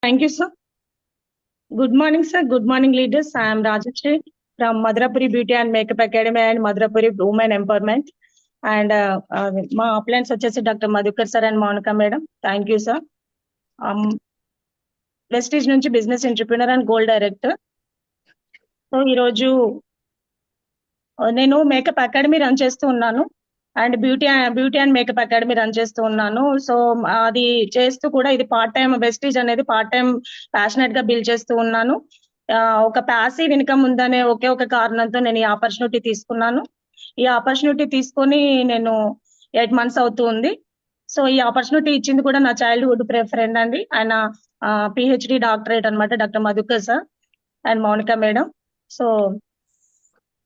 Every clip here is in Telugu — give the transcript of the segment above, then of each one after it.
Thank you, sir. Good morning, sir. Good morning, leaders. I am Rajashri from Madhurapuri Beauty and Makeup Academy and Madhurapuri Women Empowerment. And my upline వచ్చేసి doctor Madhukar sir and Mounika madam. Thank you sir. Vestige నుంచి business entrepreneur and gold director. So ఈరోజు నేను మేకప్ అకాడమీ రన్ చేస్తూ ఉన్నాను and beauty and makeup academy run చేస్తూ ఉన్నాను. సో అది చేస్తూ కూడా ఇది పార్ట్ టైం, వెస్టీజ్ అనేది పార్ట్ టైం ప్యాషనెట్ గా బిల్డ్ చేస్తూ ఉన్నాను. ఒక ప్యాసివ్ ఇన్కమ్ ఉందనే ఒకే ఒక కారణంతో నేను ఈ ఆపర్చునిటీ తీసుకున్నాను. ఈ ఆపర్చునిటీ తీసుకొని నేను 8 months అవుతూ ఉంది. సో ఈ ఆపర్చునిటీ ఇచ్చింది కూడా నా చైల్డ్హుడ్ ఫ్రెండ్ అండి. ఆయన పిహెచ్డి డాక్టరేట్ అనమాట, doctor Madhukar sir and Mounika madam. So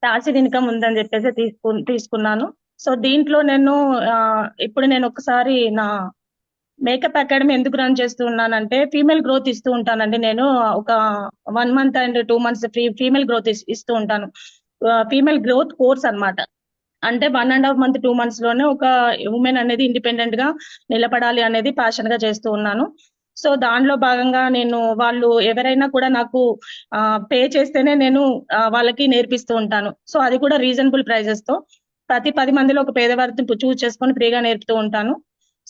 passive income ఉందని చెప్పేసి తీసుకున్నాను. సో దీంట్లో ఇప్పుడు నేను ఒకసారి నా మేకప్ అకాడమీ ఎందుకు రన్ చేస్తూ ఉన్నానంటే ఫీమేల్ గ్రోత్ ఇస్తూ ఉంటానండి. నేను ఒక 1 month and 2 months female growth ఇస్తూ ఉంటాను. ఫీమేల్ గ్రోత్ కోర్స్ అన్నమాట. అంటే 1.5 month 2 months లోనే ఒక ఉమెన్ అనేది ఇండిపెండెంట్ గా నిలబడాలి అనేది ప్యాషన్ గా చేస్తూ ఉన్నాను. సో దానిలో భాగంగా వాళ్ళు ఎవరైనా కూడా నాకు పే చేస్తేనే నేను వాళ్ళకి నేర్పిస్తూ ఉంటాను. సో అది కూడా రీజనబుల్ ప్రైజెస్ తో ప్రతి 10 మందిలో ఒక పేదవారిని చూస్ చేసుకొని ఫ్రీగా నేర్పుతూ ఉంటాను.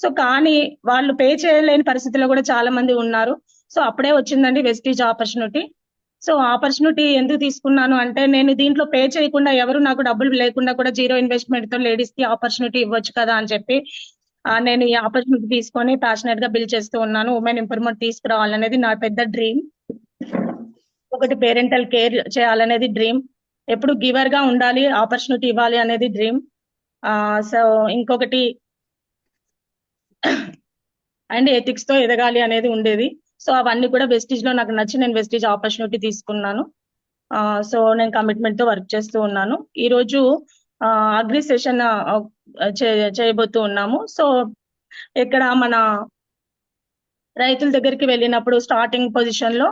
సో కానీ వాళ్ళు పే చేయలేని పరిస్థితిలో కూడా చాలా మంది ఉన్నారు. సో అప్పుడే వచ్చిందండి వెస్టీజ్ ఆపర్చునిటీ. సో ఆపర్చునిటీ ఎందుకు తీసుకున్నాను అంటే నేను దీంట్లో పే చేయకుండా ఎవరు నాకు డబ్బులు లేకుండా కూడా జీరో ఇన్వెస్ట్మెంట్ తో లేడీస్ కి ఆపర్చునిటీ ఇవ్వచ్చు కదా అని చెప్పి నేను ఈ ఆపర్చునిటీ తీసుకొని ప్యాషనెట్ గా బిల్డ్ చేస్తూ ఉన్నాను. ఉమెన్ ఇంప్రూవ్మెంట్ తీసుకురావాలనేది నా పెద్ద డ్రీమ్. ఒకటి పేరెంటల్ కేర్ చేయాలనేది డ్రీమ్. ఎప్పుడు గివర్ గా ఉండాలి, ఆపర్చునిటీ ఇవ్వాలి అనేది డ్రీమ్. సో ఇంకొకటి అండ్ ఎథిక్స్ తో ఎదగాలి అనేది ఉండేది. సో అవన్నీ కూడా వెస్టీజ్ లో నాకు నచ్చి నేను వెస్టీజ్ ఆపర్చునిటీ తీసుకున్నాను. సో నేను కమిట్మెంట్ తో వర్క్ చేస్తూ ఉన్నాను. ఈ రోజు అగ్రి సెషన్ చేయబోతూ ఉన్నాము. సో ఇక్కడ మన రైతుల దగ్గరికి వెళ్ళినప్పుడు స్టార్టింగ్ పొజిషన్ లో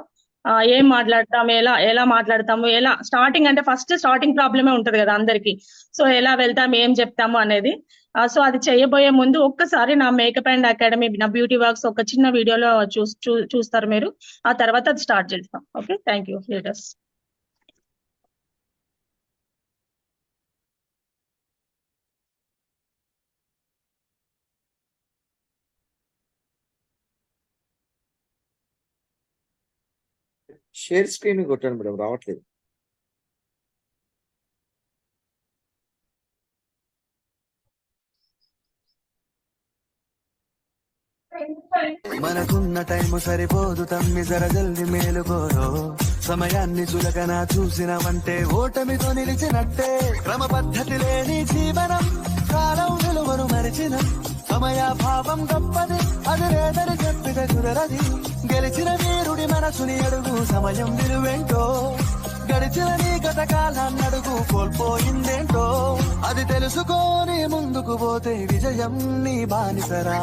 ఏం మాట్లాడతాము, ఎలా మాట్లాడతాము, ఎలా స్టార్టింగ్ అంటే ఫస్ట్ స్టార్టింగ్ ప్రాబ్లమే ఉంటది కదా అందరికి. సో ఎలా వెళ్తాము, ఏం చెప్తాము అనేది. సో అది చేయబోయే ముందు ఒక్కసారి నా మేకప్ అండ్ అకాడమీ, నా బ్యూటీ వర్క్స్ ఒక చిన్న వీడియోలో చూస్తారు మీరు. ఆ తర్వాత అది స్టార్ట్ చేస్తాం. Okay, thank you leaders. Share screen కొట్టండి మేడం, రావట్లేదు. మనకున్న టైము సరిపోదు తమ్మి, జర జల్ది మేలుకోరో. సమయాన్ని చులకన చూసినవంటే ఓటమితో నిలిచినట్టే. క్రమ పద్ధతి లేని జీవనం, కాలం విలువను మరిచిన సమయాభావం గొప్పది, అది లేదని చెప్పిన కుదరది. గెలిచిన వీరుడి మనసుని అడుగు, సమయం విలువేంటో. గడిచిన నీ గత కాలాన్నడుగు, కోల్పోయిందేంటో. అది తెలుసుకోని ముందుకు పోతే విజయం నీ బానిసరా.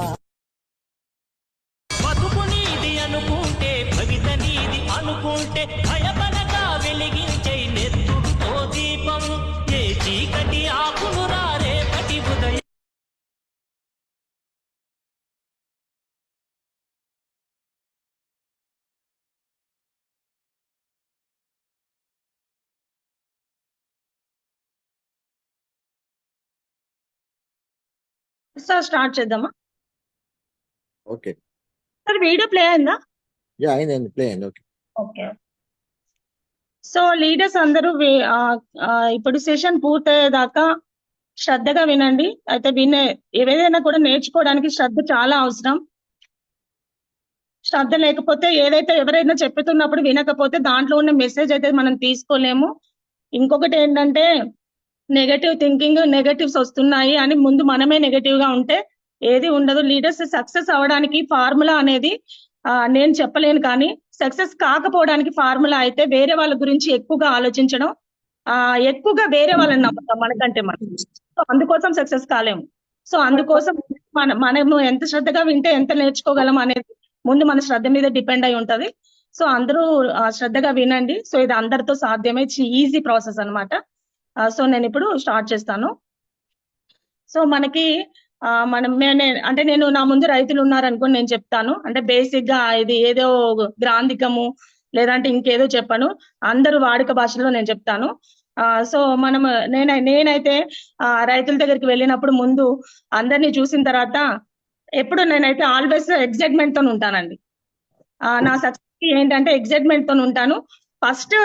అనుకుంటే భవిత నీది అనుకుంటే భయపడగా వెలిగించే నెత్తుడుతో దీపం. ఏ చీకటి ఆకును రేపటి ఉదయం. సార్ స్టార్ట్ చేద్దామా? ఓకే సార్ వీడియో ప్లే అయిందా? యా అయిందండి, ప్లే అయింది. Okay okay. సో లీడర్స్ అందరూ ఇప్పుడు సెషన్ పూర్తయ్యేదాకా శ్రద్ధగా వినండి. అయితే ఏదైనా కూడా నేర్చుకోవడానికి శ్రద్ధ చాలా అవసరం. శ్రద్ధ లేకపోతే ఎవరైనా చెప్తున్నప్పుడు వినకపోతే దాంట్లో ఉన్న మెసేజ్ అయితే మనం తీసుకోలేము. ఇంకొకటి ఏంటంటే నెగటివ్ థింకింగ్, నెగటివ్స్ వస్తున్నాయి అని ముందు మనమే నెగటివ్ గా ఉంటే ఏది ఉండదు. లీడర్స్ సక్సెస్ అవడానికి ఫార్ములా అనేది నేను చెప్పలేను, కానీ సక్సెస్ కాకపోవడానికి ఫార్ములా అయితే వేరే వాళ్ళ గురించి ఎక్కువగా ఆలోచించడం, ఎక్కువగా వేరే వాళ్ళని నమ్ముతాం మనకంటే మనం. సో అందుకోసం సక్సెస్ కాలేము. సో అందుకోసం మనము ఎంత శ్రద్ధగా వింటే ఎంత నేర్చుకోగలం అనేది ముందు మన శ్రద్ధ మీద డిపెండ్ అయి ఉంటది. సో అందరూ శ్రద్ధగా వినండి. సో ఇది అందరితో సాధ్యమే, ఈజీ ప్రాసెస్ అనమాట. సో నేను ఇప్పుడు స్టార్ట్ చేస్తాను. సో మనకి అంటే నేను నా ముందు రైతులు ఉన్నారనుకోని నేను చెప్తాను. అంటే బేసిక్ గా ఇది ఏదో గ్రాంధికము లేదంటే ఇంకేదో చెప్పను, అందరూ వాడుక భాషలో నేను చెప్తాను. సో మనం నేనైతే రైతుల దగ్గరికి వెళ్ళినప్పుడు ముందు అందరినీ చూసిన తర్వాత ఎప్పుడు నేనైతే ఆల్వేస్ ఎగ్జైట్మెంట్ తో ఉంటానండి. నా సక్సెస్ ఏంటంటే ఎగ్జైట్మెంట్ తో ఉంటాను. ఫస్ట్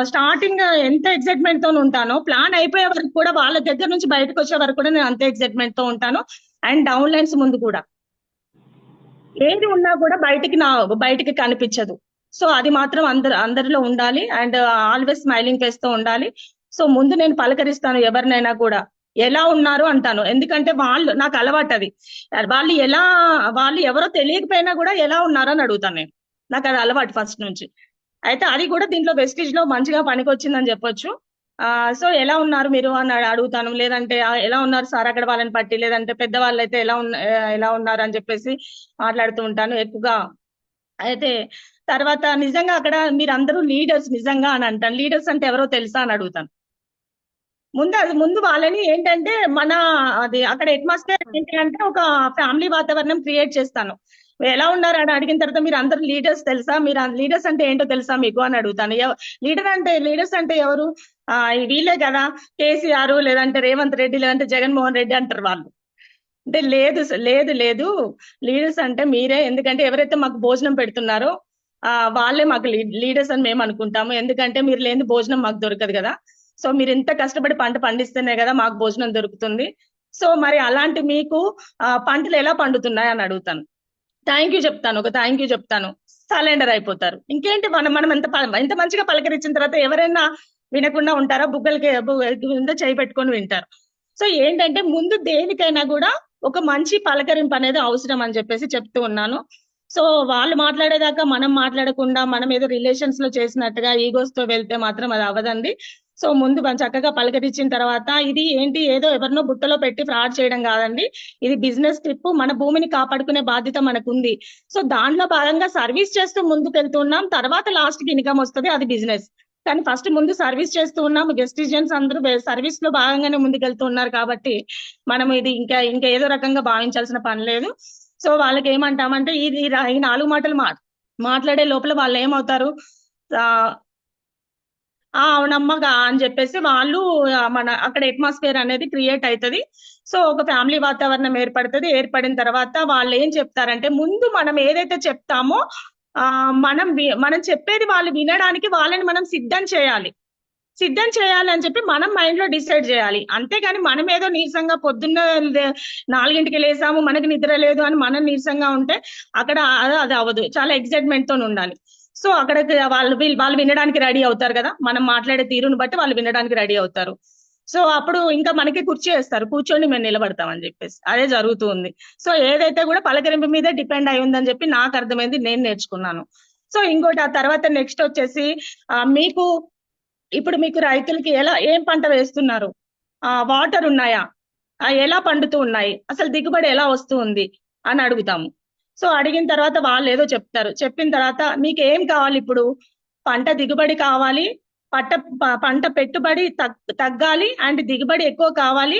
స్టార్టింగ్ ఎంత ఎగ్జైట్మెంట్ తో ఉంటానో ప్లాన్ అయిపోయే వరకు కూడా, వాళ్ళ దగ్గర నుంచి బయటకు వచ్చే వరకు కూడా నేను అంతే ఎగ్జైట్మెంట్ తో ఉంటాను. అండ్ డౌన్ లైన్స్ ముందు కూడా ఏది ఉన్నా కూడా బయటికి కనిపించదు. సో అది మాత్రం అందరిలో ఉండాలి. అండ్ ఆల్వేస్ స్మైలింగ్ ఫేస్ తో ఉండాలి. సో ముందు నేను పలకరిస్తాను ఎవరినైనా కూడా, ఎలా ఉన్నారు అంటాను. ఎందుకంటే నాకు అలవాటు అది. వాళ్ళు ఎవరో తెలియకపోయినా కూడా ఎలా ఉన్నారు అని అడుగుతాను నేను. నాకు అది అలవాటు ఫస్ట్ నుంచి. అయితే అది కూడా దీంట్లో వెస్టిజ్ లో మంచిగా పనికొచ్చిందని చెప్పొచ్చు. సో ఎలా ఉన్నారు మీరు అని అడుగుతాను. లేదంటే ఎలా ఉన్నారు సార్ అక్కడ వాళ్ళని పట్టి, లేదంటే పెద్దవాళ్ళు అయితే ఎలా ఉన్నారు అని చెప్పేసి మాట్లాడుతూ ఉంటాను ఎక్కువగా. అయితే తర్వాత నిజంగా అక్కడ మీరు అందరూ లీడర్స్ నిజంగా అని అంటాను. లీడర్స్ అంటే ఎవరో తెలుసా అని అడుగుతాను. ముందు వాళ్ళని ఏంటంటే అది అక్కడ అట్మాస్ఫియర్ ఏంటి అంటే ఒక ఫ్యామిలీ వాతావరణం క్రియేట్ చేస్తాను. ఎలా ఉన్నారు అని అడిగిన తర్వాత మీరు అందరూ లీడర్స్ తెలుసా, మీరు లీడర్స్ అంటే ఏంటో తెలుసా మీకు అని అడుగుతాను. లీడర్స్ అంటే ఎవరు? వీళ్ళే కదా, కేసీఆర్ లేదంటే రేవంత్ రెడ్డి లేదంటే జగన్మోహన్ రెడ్డి అంటారు వాళ్ళు. అంటే లేదు లీడర్స్ అంటే మీరే. ఎందుకంటే ఎవరైతే మాకు భోజనం పెడుతున్నారో వాళ్ళే మాకు లీడర్స్ అని మేము అనుకుంటాము. ఎందుకంటే మీరు లేని భోజనం మాకు దొరకదు కదా. సో మీరు ఇంత కష్టపడి పంట పండిస్తేనే కదా మాకు భోజనం దొరుకుతుంది. సో మరి అలాంటి మీకు పంటలు ఎలా పండుతున్నాయి అని అడుగుతాను. థ్యాంక్ యూ చెప్తాను. సరెండర్ అయిపోతారు. ఇంకేంటి, మనం ఎంత మంచిగా పలకరించిన తర్వాత ఎవరైనా వినకుండా ఉంటారా? బుగ్గలకి చేయి పెట్టుకొని వింటారు. సో ఏంటంటే ముందు దేనికైనా కూడా ఒక మంచి పలకరింపు అనేది అవసరం అని చెప్పేసి చెప్తూ ఉన్నాను. సో వాళ్ళు మాట్లాడేదాకా మనం మాట్లాడకుండా మనం ఏదో రిలేషన్స్ లో చేసినట్టుగా ఈగోస్ తో వెళ్తే మాత్రం అది అవ్వదండి. సో ముందు చక్కగా పలకరించిన తర్వాత, ఇది ఏంటి ఏదో ఎవరినో బుట్టలో పెట్టి ఫ్రాడ్ చేయడం కాదండి, ఇది బిజినెస్ ట్రిప్. మన భూమిని కాపాడుకునే బాధ్యత మనకుంది. సో దాంట్లో భాగంగా సర్వీస్ చేస్తూ ముందుకు వెళ్తున్నాం. తర్వాత లాస్ట్ కి ఇన్కమ్ వస్తుంది, అది బిజినెస్. కానీ ఫస్ట్ ముందు సర్వీస్ చేస్తూ ఉన్నాము. గెస్టిజియన్స్ అందరూ సర్వీస్ లో భాగంగానే ముందుకెళ్తూ ఉన్నారు కాబట్టి మనం ఇది ఇంకా ఏదో రకంగా భావించాల్సిన పని లేదు. సో వాళ్ళకి ఏమంటామంటే ఈ 4 మాటలు మాట్లాడే లోపల వాళ్ళు ఏమవుతారు, అవునమ్మగా అని చెప్పేసి వాళ్ళు అక్కడ అట్మాస్ఫియర్ అనేది క్రియేట్ అవుతుంది. సో ఒక ఫ్యామిలీ వాతావరణం ఏర్పడిన తర్వాత వాళ్ళు ఏం చెప్తారంటే, ముందు మనం ఏదైతే చెప్తామో మనం చెప్పేది వాళ్ళు వినడానికి వాళ్ళని మనం సిద్ధం చేయాలి అని చెప్పి మనం మైండ్ లో డిసైడ్ చేయాలి. అంతేగాని మనం ఏదో నీరసంగా పొద్దున్న 4ంటికి లేసాము మనకి నిద్ర లేదు అని మనం నీరసంగా ఉంటే అక్కడ అది అవ్వదు. చాలా ఎక్సైట్మెంట్ తో ఉండాలి. సో అక్కడ వాళ్ళు వినడానికి రెడీ అవుతారు కదా, మనం మాట్లాడే తీరుని బట్టి వాళ్ళు వినడానికి రెడీ అవుతారు. సో అప్పుడు ఇంకా మనకి కుర్చీ వేస్తారు, కూర్చొని మేము నిలబడతామని చెప్పేసి అదే జరుగుతుంది. సో ఏదైతే కూడా పలకరింపు మీదే డిపెండ్ అయి ఉందని చెప్పి నాకు అర్థమైంది, నేను నేర్చుకున్నాను. సో ఇంకోటి ఆ తర్వాత నెక్స్ట్ వచ్చేసి ఇప్పుడు మీకు రైతులకి ఏం పంట వేస్తున్నారు, వాటర్ ఉన్నాయా, ఎలా పండుతూ ఉన్నాయి, అసలు దిగుబడి ఎలా వస్తుంది అని అడుగుతాము. సో అడిగిన తర్వాత వాళ్ళు ఏదో చెప్తారు. చెప్పిన తర్వాత మీకు ఏం కావాలి, ఇప్పుడు పంట దిగుబడి కావాలి, పంట పెట్టుబడి తగ్గాలి అండ్ దిగుబడి ఎక్కువ కావాలి,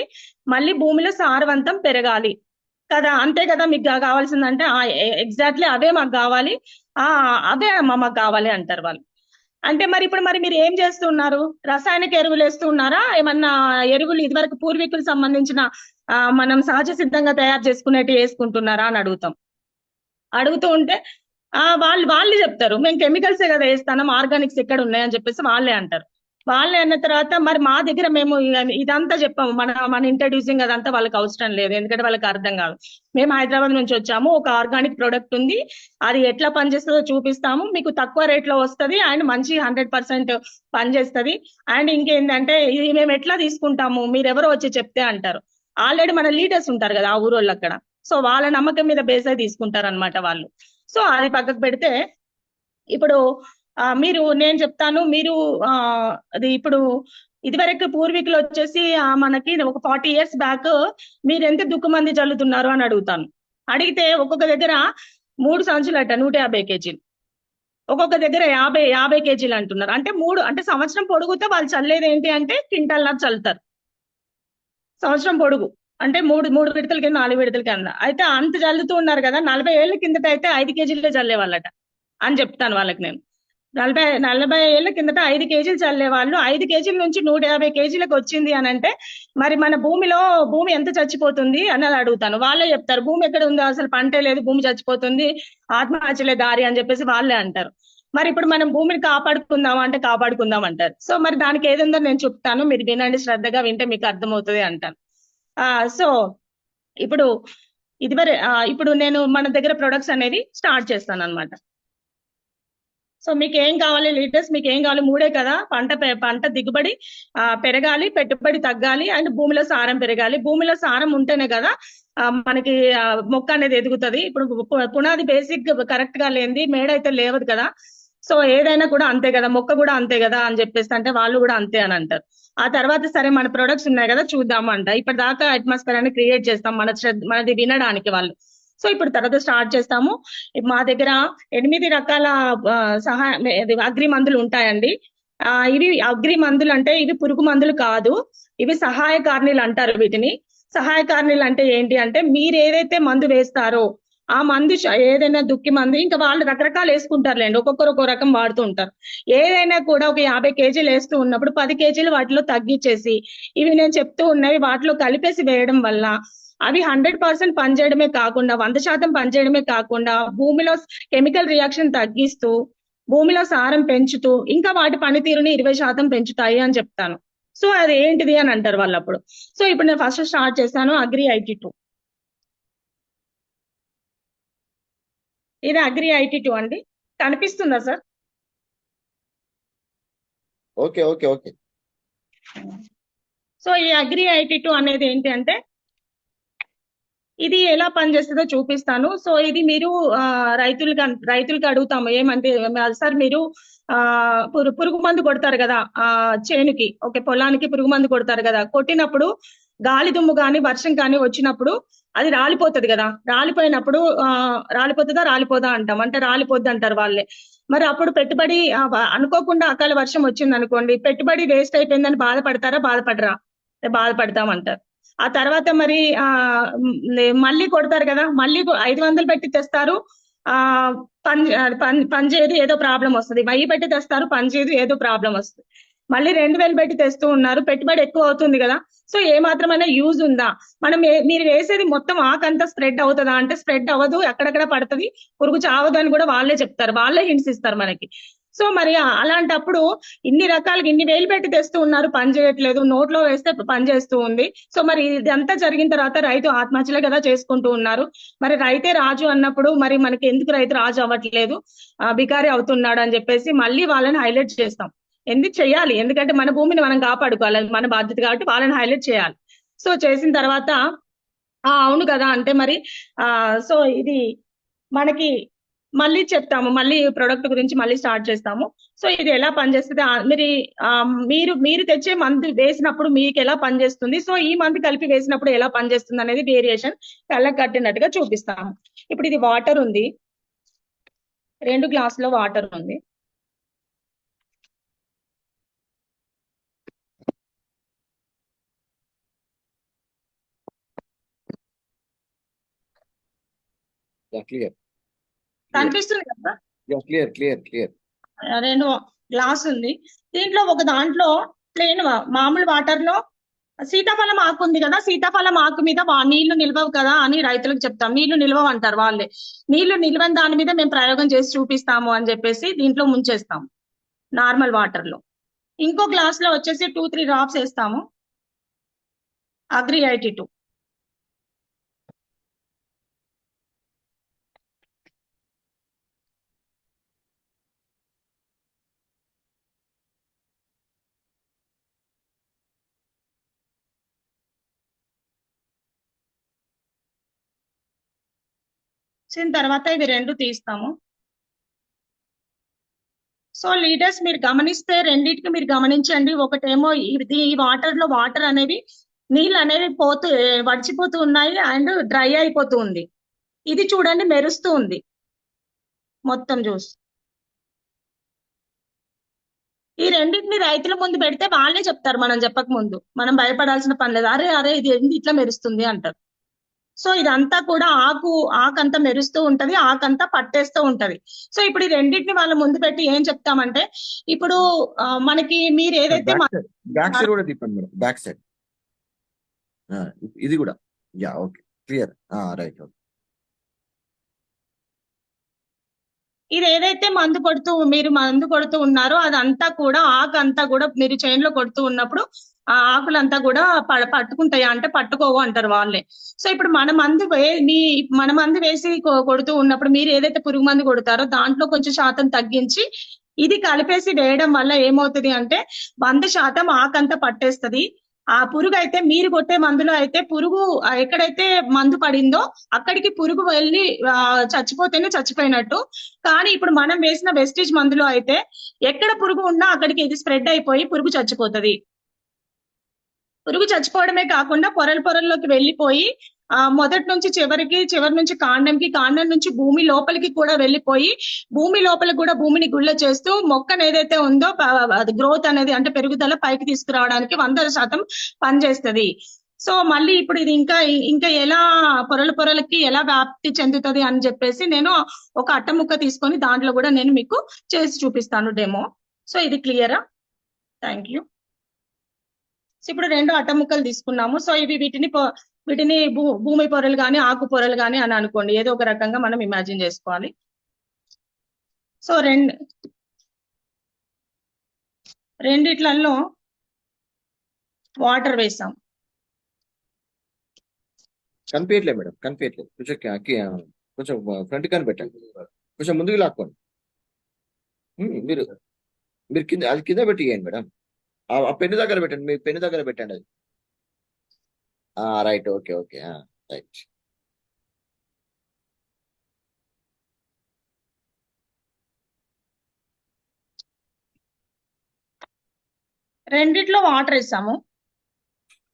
మళ్ళీ భూమిలో సారవంతం పెరగాలి కదా, అంతే కదా మీకు కావాల్సిందంటే ఎగ్జాక్ట్లీ అవే మాకు కావాలి, అవే మాకు కావాలి అంటారు వాళ్ళు. అంటే ఇప్పుడు మీరు ఏం చేస్తున్నారు, రసాయనిక ఎరువులు వేస్తున్నారా, ఏమన్నా ఎరువులు ఇదివరకు పూర్వీకులకు సంబంధించిన మనం సహజ సిద్ధంగా తయారు చేసుకునేవి వేసుకుంటున్నారా అని అడుగుతూ ఉంటే వాళ్ళు చెప్తారు, మేము కెమికల్సే కదా వేస్తాం, ఆర్గానిక్స్ ఎక్కడ ఉన్నాయని చెప్పేసి వాళ్ళే అంటారు. వాళ్ళే అన్న తర్వాత మరి మా దగ్గర మేము ఇదంతా చెప్పాము, మన ఇంట్రడ్యూసింగ్ అదంతా వాళ్ళకి అవసరం లేదు, ఎందుకంటే వాళ్ళకి అర్థం కాదు. మేము హైదరాబాద్ నుంచి వచ్చాము, ఒక ఆర్గానిక్ ప్రొడక్ట్ ఉంది, అది ఎట్లా పనిచేస్తుందో చూపిస్తాము, మీకు తక్కువ రేట్ లో వస్తుంది అండ్ మంచి 100% పనిచేస్తుంది. అండ్ ఇంకేంటంటే ఇది మేము ఎట్లా తీసుకుంటాము, మీరెవరో వచ్చి చెప్తే అంటారు. ఆల్రెడీ మన లీడర్స్ ఉంటారు కదా ఆ ఊరోళ్ళు అక్కడ, సో వాళ్ళ నమ్మకం మీద బేస్ అయి తీసుకుంటారు అనమాట వాళ్ళు. సో అది పక్కకు పెడితే ఇప్పుడు నేను చెప్తాను, మీరు అది ఇప్పుడు ఇదివరకు పూర్వీకులు వచ్చేసి మనకి ఒక 40 years బ్యాక్ మీరు ఎంత దుక్కుమంది చల్లుతున్నారు అని అడిగితే ఒక్కొక్క దగ్గర 3 సంచులు అట 150 kg, ఒక్కొక్క దగ్గర 50 kg అంటున్నారు. అంటే సంవత్సరం పొడుగుతో వాళ్ళు చల్లేది ఏంటి అంటే క్వింటాల్ చల్లుతారు సంవత్సరం పొడుగు. అంటే మూడు విడతల కింద 4 విడతల కింద అయితే అంత చల్లుతూ ఉన్నారు కదా. 40 ఏళ్ల కిందట అయితే 5 కేజీలే చల్లేవాళ్ళట అని చెప్తాను వాళ్ళకి నేను. 40 ఏళ్ల కిందట 5 కేజీలు చల్లేవాళ్ళు. 5 కేజీల నుంచి 150 కేజీలకు వచ్చింది అని అంటే మరి మన భూమి ఎంత చచ్చిపోతుంది అని అడుగుతాను. వాళ్ళే చెప్తారు భూమి ఎక్కడ ఉందో అసలు పంటే లేదు, భూమి చచ్చిపోతుంది, ఆత్మహత్యలే దారి అని చెప్పేసి వాళ్ళే అంటారు. మరి ఇప్పుడు మనం భూమిని కాపాడుకుందాం అంటే కాపాడుకుందాం అంటారు. సో మరి దానికి ఏదుందో నేను చెప్తాను, మీరు వినండి, శ్రద్ధగా వింటే మీకు అర్థమవుతుంది అంటాను. సో ఇప్పుడు ఇప్పుడు నేను మన దగ్గర ప్రొడక్ట్స్ అనేది స్టార్ట్ చేస్తాను అనమాట. సో మీకు ఏం కావాలి లీడర్స్, మీకు ఏం కావాలి? 3 కదా. పంట దిగుబడి పెరగాలి, పెట్టుబడి తగ్గాలి, అండ్ భూమిలో సారం పెరగాలి. భూమిలో సారం ఉంటేనే కదా మనకి మొక్క అనేది ఎదుగుతుంది. ఇప్పుడు పునాది బేసిక్ కరెక్ట్ గా లేనిది మేడైతే లేవదు కదా. సో ఏదైనా కూడా అంతే కదా, మొక్క కూడా అంతే కదా అని చెప్పేసి అంటే వాళ్ళు కూడా అంతే అని అంటారు. ఆ తర్వాత సరే మన ప్రొడక్ట్స్ ఉన్నాయి కదా చూద్దాము అంట. ఇప్పటిదాకా అట్మాస్ఫియర్ అని క్రియేట్ చేస్తాం మనది వినడానికి వాళ్ళు. సో ఇప్పుడు తర్వాత స్టార్ట్ చేస్తాము. మా దగ్గర 8 రకాల అగ్రి మందులు ఉంటాయండి. ఇవి అగ్రి మందులు అంటే ఇవి పురుగు మందులు కాదు, ఇవి సహాయ కారణీలు అంటారు వీటిని. సహాయ కారణీలు అంటే ఏంటి అంటే మీరు ఏదైతే మందు వేస్తారో ఆ మందు ఏదైనా దుక్కి మందు, ఇంకా వాళ్ళు రకరకాలు వేసుకుంటారులేండి, ఒక్కొక్కరు ఒక్కో రకం వాడుతూ ఉంటారు. ఏదైనా కూడా ఒక 50 కేజీలు వేస్తూ ఉన్నప్పుడు 10 కేజీలు వాటిలో తగ్గించేసి ఇవి నేను చెప్తూ ఉన్నవి వాటిలో కలిపేసి వేయడం వల్ల అవి 100% పనిచేయడమే కాకుండా 100% పనిచేయడమే కాకుండా భూమిలో కెమికల్ రియాక్షన్ తగ్గిస్తూ భూమిలో సారం పెంచుతూ ఇంకా వాటి పనితీరుని 20% పెంచుతాయి అని చెప్తాను. సో అది ఏంటిది అని అంటారు వాళ్ళు అప్పుడు. సో ఇప్పుడు నేను ఫస్ట్ స్టార్ట్ చేశాను అగ్రి IT2. ఇది అగ్రి IT2 అండి. కనిపిస్తుందా sir? Okay okay okay. So ఈ అగ్రి IT2 అనేది ఏంటి అంటే ఇది ఎలా పనిచేస్తుందో చూపిస్తాను. సో ఇది మీరు రైతులకి అడుగుతాము ఏమంటే సార్ మీరు పురుగు మందు కొడతారు కదా చేనుకి, ఓకే, పొలానికి పురుగు మందు కొడతారు కదా, కొట్టినప్పుడు గాలి దుమ్ము కానీ వర్షం కానీ వచ్చినప్పుడు అది రాలిపోతుంది కదా. రాలిపోయినప్పుడు రాలిపోతుందా రాలిపోదా అంటాం, అంటే రాలిపోద్ది అంటారు వాళ్ళే. మరి అప్పుడు పెట్టుబడి అనుకోకుండా అకాల వర్షం వచ్చింది అనుకోండి, పెట్టుబడి వేస్ట్ అయిపోయిందని బాధపడతారా బాధపడరా? బాధపడతాం అంటారు. ఆ తర్వాత మరి మళ్ళీ కొడతారు కదా, మళ్ళీ 500 పెట్టి తెస్తారు, పనిచేయదు, ఏదో ప్రాబ్లం వస్తుంది. 1000 పెట్టి తెస్తారు, పనిచేయదు, ఏదో ప్రాబ్లం వస్తుంది. మళ్ళీ 2000 పెట్టి తెస్తూ ఉన్నారు, పెట్టుబడి ఎక్కువ అవుతుంది కదా. సో ఏ మాత్రమైనా యూజ్ ఉందా? మీరు వేసేది మొత్తం ఆకంతా స్ప్రెడ్ అవుతుందా అంటే స్ప్రెడ్ అవ్వదు, ఎక్కడెక్కడ పడుతుంది, పురుగు చావదు అని కూడా వాళ్ళే చెప్తారు, వాళ్ళే హింట్స్ ఇస్తారు మనకి. సో మరి అలాంటప్పుడు ఇన్ని రకాలుగా 1000 వేలు పెట్టి తెస్తూ ఉన్నారు, పని చేయట్లేదు, నోట్లో వేస్తే పని చేస్తూ ఉంది. సో మరి ఇదంతా జరిగిన తర్వాత రైతు ఆత్మహత్యలే కదా చేసుకుంటూ ఉన్నారు. మరి రైతే రాజు అన్నప్పుడు మరి మనకి ఎందుకు రైతు రాజు అవ్వట్లేదు, బికారి అవుతున్నాడు అని చెప్పేసి మళ్ళీ వాళ్ళని హైలైట్ చేస్తాం. ఎందుకు చేయాలి? ఎందుకంటే మన భూమిని మనం కాపాడుకోవాలి, మన బాధ్యత కాబట్టి వాళ్ళని హైలైట్ చేయాలి. సో చేసిన తర్వాత అవును కదా అంటే మరి సో ఇది మనకి మళ్ళీ చెప్తాము, మళ్ళీ ప్రొడక్ట్ గురించి మళ్ళీ స్టార్ట్ చేస్తాము. సో ఇది ఎలా పనిచేస్తుంది, మీరు తెచ్చే మందు వేసినప్పుడు మీకు ఎలా పనిచేస్తుంది, సో ఈ మందు కలిపి వేసినప్పుడు ఎలా పనిచేస్తుంది అనేది వేరియేషన్ కళ్ళకు కట్టినట్టుగా చూపిస్తాము. ఇప్పుడు ఇది వాటర్ ఉంది, 2 గ్లాసులో వాటర్ ఉంది. క్లియర్ కనిపిస్తుంది కదా? Clear clear clear. 2 గ్లాస్ ఉంది. దీంట్లో ఒక దాంట్లో ప్లేన్ మామూలు వాటర్ లో సీతాఫలం ఆకు ఉంది కదా, సీతాఫలం ఆకు మీద నీళ్లు నిల్వవు కదా అని రైతులకు చెప్తాం. నీళ్లు నిల్వవు అంటారు వాళ్ళే. నీళ్లు నిల్వని దాని మీద మేము ప్రయోగం చేసి చూపిస్తాము అని చెప్పేసి దీంట్లో ముంచేస్తాం నార్మల్ వాటర్ లో. ఇంకో గ్లాస్ లో వచ్చేసి 2-3 డ్రాప్స్ వేస్తాము అగ్రి IT2. వచ్చిన తర్వాత ఇవి 2 తీస్తాము. సో లీడర్స్ మీరు గమనిస్తే రెండింటికి మీరు గమనించండి. ఒకటేమో ఈ వాటర్ లో వాటర్ అనేవి నీళ్ళు అనేవి వడిచిపోతూ ఉన్నాయి అండ్ డ్రై అయిపోతూ ఉంది. ఇది చూడండి మెరుస్తూ ఉంది మొత్తం జ్యూస్. ఈ రెండింటిని రైతుల ముందు పెడితే వాళ్ళే చెప్తారు, మనం చెప్పక ముందు. మనం భయపడాల్సిన పని లేదు. అరే అరే ఇది ఏంది ఇట్లా మెరుస్తుంది అంటారు. సో ఇదంతా కూడా ఆకంతా మెరుస్తూ ఉంటది, ఆకంతా పట్టేస్తూ ఉంటది. సో ఇప్పుడు ఈ రెండింటిని వాళ్ళ ముందు పెట్టి ఏం చెప్తామంటే, ఇప్పుడు మనకి మీరు ఏదైతే బ్యాక్ సైడ్ కూడా తిప్పండి మేడం, బ్యాక్ సైడ్ ఇది కూడా. Yeah okay, clear. Right. Okay. ఇది ఏదైతే మీరు మందు కొడుతూ ఉన్నారో అదంతా కూడా ఆకంతా కూడా మీరు చేనులో కొడుతూ ఉన్నప్పుడు ఆ ఆకులంతా కూడా పట్టుకుంటాయా అంటే పట్టుకోవు అంటారు వాళ్ళే. సో ఇప్పుడు మన మందు వేసి కొడుతూ ఉన్నప్పుడు మీరు ఏదైతే పురుగు మందు కొడతారో దాంట్లో కొంచెం శాతం తగ్గించి ఇది కలిపేసి వేయడం వల్ల ఏమవుతుంది అంటే 100% ఆకంతా పట్టేస్తది. ఆ పురుగు అయితే మీరు కొట్టే మందులో అయితే పురుగు ఎక్కడైతే మందు పడిందో అక్కడికి పురుగు వెళ్ళి చచ్చిపోతేనే చచ్చిపోయినట్టు. కానీ ఇప్పుడు మనం వేసిన వెస్టేజ్ మందులో అయితే ఎక్కడ పురుగు ఉన్నా అక్కడికి ఇది స్ప్రెడ్ అయిపోయి పురుగు చచ్చిపోతది. పురుగు చచ్చిపోవడమే కాకుండా పొరల్లోకి వెళ్ళిపోయి మొదటి నుంచి చివరి నుంచి కాండం నుంచి భూమి లోపలికి కూడా వెళ్ళిపోయి భూమి లోపల కూడా భూమిని గుళ్ళ చేస్తూ మొక్కను ఏదైతే ఉందో అది గ్రోత్ అనేది అంటే పెరుగుదల పైకి తీసుకురావడానికి 100% పనిచేస్తుంది. సో మళ్ళీ ఇప్పుడు ఇది ఇంకా ఎలా పొరలకి ఎలా వ్యాప్తి చెందుతుంది అని చెప్పేసి నేను ఒక అట్టముక్క తీసుకొని దాంట్లో కూడా నేను మీకు చేసి చూపిస్తాను డెమో. సో ఇది క్లియరా? Thank you. సో ఇప్పుడు 2 అట్టముక్కలు తీసుకున్నాము. సో ఇవి వీటిని భూమి పొరలు కానీ ఆకు పొరలు కానీ అని అనుకోండి, ఏదో ఒక రకంగా మనం ఇమాజిన్ చేసుకోవాలి. సో రెండిట్లలో వాటర్ వేసాం. కనిపించట్లేదు మేడం, కనిపించట్లేదు. కొంచెం ఫ్రంట్ కానీ పెట్టండి, కొంచెం ముందుకు లాక్కోండి. మీరు కింద పెట్టి ఇవ్వండి మేడం. ఆ పెన్ను దగ్గర పెట్టండి, మీ పెన్ను దగ్గర పెట్టండి అది. రైట్. Okay okay, right. రెండిట్లో వాటర్ వేసాము.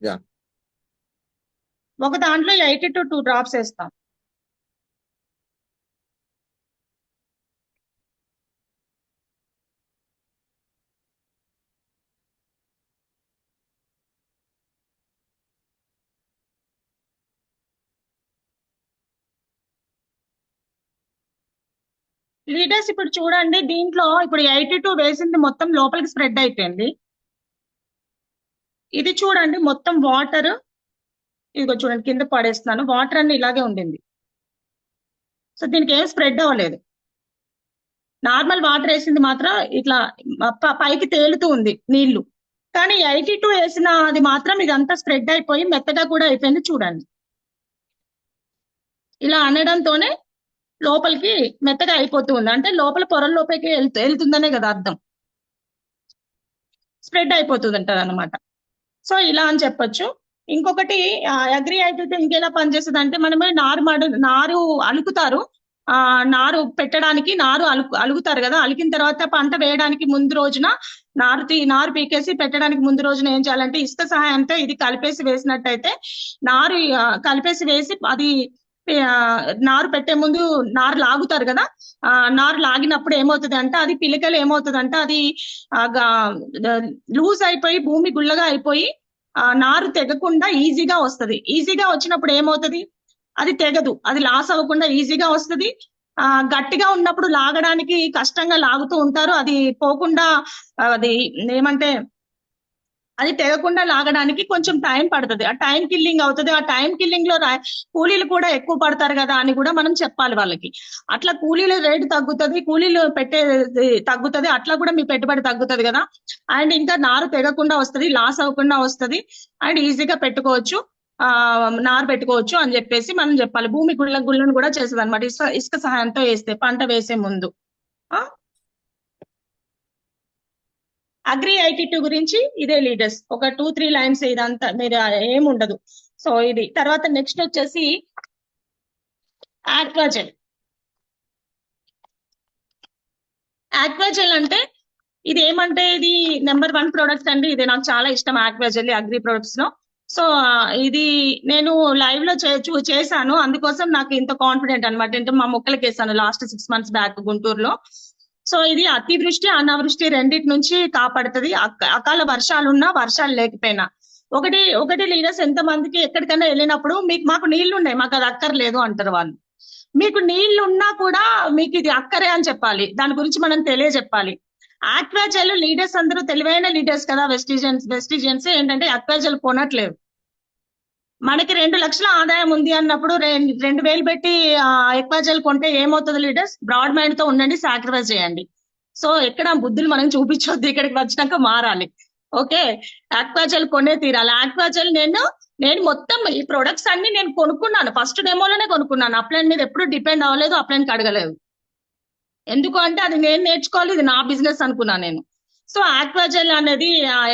యా. ఒక దాంట్లో 80 to 2 drops వేస్తాం. లీడర్స్ ఇప్పుడు చూడండి, దీంట్లో ఇప్పుడు 82 వేసింది మొత్తం లోపలికి స్ప్రెడ్ అయిపోయింది. ఇది చూడండి మొత్తం వాటర్, ఇదిగో చూడండి కింద పడేస్తున్నాను, వాటర్ అన్ని ఇలాగే ఉండింది. సో దీనికి ఏం స్ప్రెడ్ అవ్వలేదు. నార్మల్ వాటర్ వేసింది మాత్రం ఇట్లా పైకి తేలుతూ ఉంది నీళ్లు. కానీ 82 వేసిన అది మాత్రం ఇదంతా స్ప్రెడ్ అయిపోయి మెత్తగా కూడా అయిపోయింది. చూడండి ఇలా అనడంతోనే లోపలికి మెత్తగా అయిపోతూ ఉంది, అంటే లోపల పొరల లోపలికి వెళ్తుందనే కదా అర్థం. స్ప్రెడ్ అయిపోతుంది అంటారు అనమాట. సో ఇలా అని చెప్పొచ్చు. ఇంకొకటి అగ్రి అయితే ఇంకెలా పనిచేస్తుంది అంటే, మనమే నారు అలుకుతారు, నారు పెట్టడానికి అలుగుతారు కదా. అలికిన తర్వాత పంట వేయడానికి ముందు రోజున నారు పీకేసి పెట్టడానికి ముందు రోజున ఏం చేయాలంటే ఇసుక సహాయంతో ఇది కలిపేసి వేసినట్టయితే కలిపేసి వేసి అది నారు పెట్టే ముందు నారు లాగుతారు కదా. నారు లాగినప్పుడు ఏమవుతుంది అంటే అది పిలకలు ఏమవుతుంది అంటే అది లూజ్ అయిపోయి భూమి గుళ్ళగా అయిపోయి నారు తెగకుండా ఈజీగా వస్తుంది. ఈజీగా వచ్చినప్పుడు ఏమవుతుంది, అది తెగదు, అది లాస్ అవ్వకుండా ఈజీగా వస్తుంది. గట్టిగా ఉన్నప్పుడు లాగడానికి కష్టంగా లాగుతూ ఉంటారు, అది పోకుండా అది ఏమంటే అది తెగకుండా లాగడానికి కొంచెం టైం పడుతుంది. ఆ టైం కిల్లింగ్ అవుతుంది. ఆ టైం కిల్లింగ్ లో కూలీలు కూడా ఎక్కువ పడతారు కదా అని కూడా మనం చెప్పాలి వాళ్ళకి. అట్లా కూలీల రేటు తగ్గుతుంది, కూలీలు తగ్గుతుంది, అట్లా కూడా మీ పెట్టుబడి తగ్గుతుంది కదా. అండ్ ఇంకా నారు తెగకుండా వస్తుంది, లాస్ అవ్వకుండా వస్తుంది, అండ్ ఈజీగా పెట్టుకోవచ్చు, నారు పెట్టుకోవచ్చు అని చెప్పేసి మనం చెప్పాలి. భూమి గుళ్ళను కూడా చేస్తుంది అనమాట ఇసుక సహాయంతో వేస్తే పంట వేసే ముందు. అగ్రి 82 గురించి ఇదే లీడర్స్, ఒక 2-3 లైన్స్, ఇదంతా మీరు ఏముండదు. సో ఇది తర్వాత నెక్స్ట్ వచ్చేసి ఆక్వాజెల్. ఆక్వాజెల్ అంటే ఇది ఏమంటే ఇది నెంబర్ 1 ప్రొడక్ట్ అండి. ఇది నాకు చాలా ఇష్టం ఆక్వాజెల్ అగ్రి ప్రొడక్ట్స్ లో. సో ఇది నేను లైవ్ లో చేశాను, అందుకోసం నాకు ఇంత కాన్ఫిడెంట్ అనమాట. అంటే మా మొక్కలకి వేసాను లాస్ట్ 6 months బ్యాక్ గుంటూరులో. సో ఇది అతివృష్టి అనావృష్టి రెండిటి నుంచి కాపాడుతుంది. అకాల వర్షాలున్నా వర్షాలు లేకపోయినా. ఒకటి ఒకటి లీడర్స్ ఎంత మందికి ఎక్కడికైనా వెళ్ళినప్పుడు మాకు నీళ్లు ఉన్నాయి, మాకు అది అక్కర్లేదు అంటారు వాళ్ళు. మీకు నీళ్లు ఉన్నా కూడా మీకు ఇది అక్కరే అని చెప్పాలి, దాని గురించి మనం తెలియజెప్పాలి. ఆక్వాజెల్ లీడర్స్ అందరూ తెలివైన లీడర్స్ కదా, వెస్టిజియన్స్ ఏంటంటే ఆక్వాజెల్ కొనట్లేదు. మనకి 2 లక్షల ఆదాయం ఉంది అన్నప్పుడు 2,000 పెట్టి ఎక్వాజెల్ కొంటే ఏమవుతుంది లీడర్స్? బ్రాడ్ మైండ్ తో ఉండండి, సాక్రిఫైస్ చేయండి. సో ఎక్కడ బుద్ధులు మనం చూపించొద్దు, ఇక్కడికి వచ్చినాక మారాలి. ఓకే, ఆక్వాజెల్ కొనే తీరాలి. ఆక్వాజెల్ నేను మొత్తం ఈ ప్రొడక్ట్స్ అన్ని నేను కొనుక్కున్నాను, ఫస్ట్ డెమోలోనే కొనుక్కున్నాను. అప్లైన్ మీద ఎప్పుడు డిపెండ్ అవ్వలేదు, అప్లైన్ అడగలేదు. ఎందుకు అంటే అది నేను నేర్చుకోవాలి, ఇది నా బిజినెస్ అనుకున్నాను నేను. సో ఆక్వాజెల్ అనేది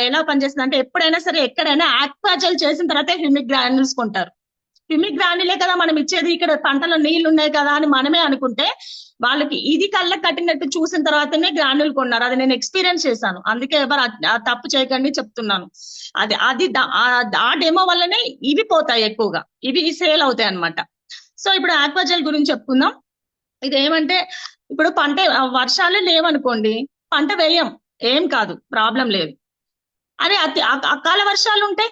ఎలా పనిచేస్తుంది అంటే, ఎప్పుడైనా సరే ఎక్కడైనా ఆక్వాజెల్ చేసిన తర్వాత హ్యూమిక్ గ్రాన్యూల్స్ కొంటారు. హ్యూమిక్ గ్రాన్యులే కదా మనం ఇచ్చేది, ఇక్కడ పంటలో నీళ్లు ఉన్నాయి కదా అని మనమే అనుకుంటే, వాళ్ళకి ఇది కళ్ళకి కట్టినట్టు చూసిన తర్వాతనే గ్రాన్యుల్ కొన్నారు. అది నేను ఎక్స్పీరియన్స్ చేశాను, అందుకే ఎవరు తప్పు చేయకండి చెప్తున్నాను. ఆ డెమో వల్లనే ఇవి పోతాయి, ఎక్కువగా ఇవి సేల్ అవుతాయి అన్నమాట. సో ఇప్పుడు ఆక్వాజెల్ గురించి చెప్పుకుందాం. ఇది ఏమంటే, ఇప్పుడు పంట వర్షాలు లేవనుకోండి, పంట వేయం, ఏం కాదు, ప్రాబ్లం లేదు. అదే అకాల వర్షాలు ఉంటాయి,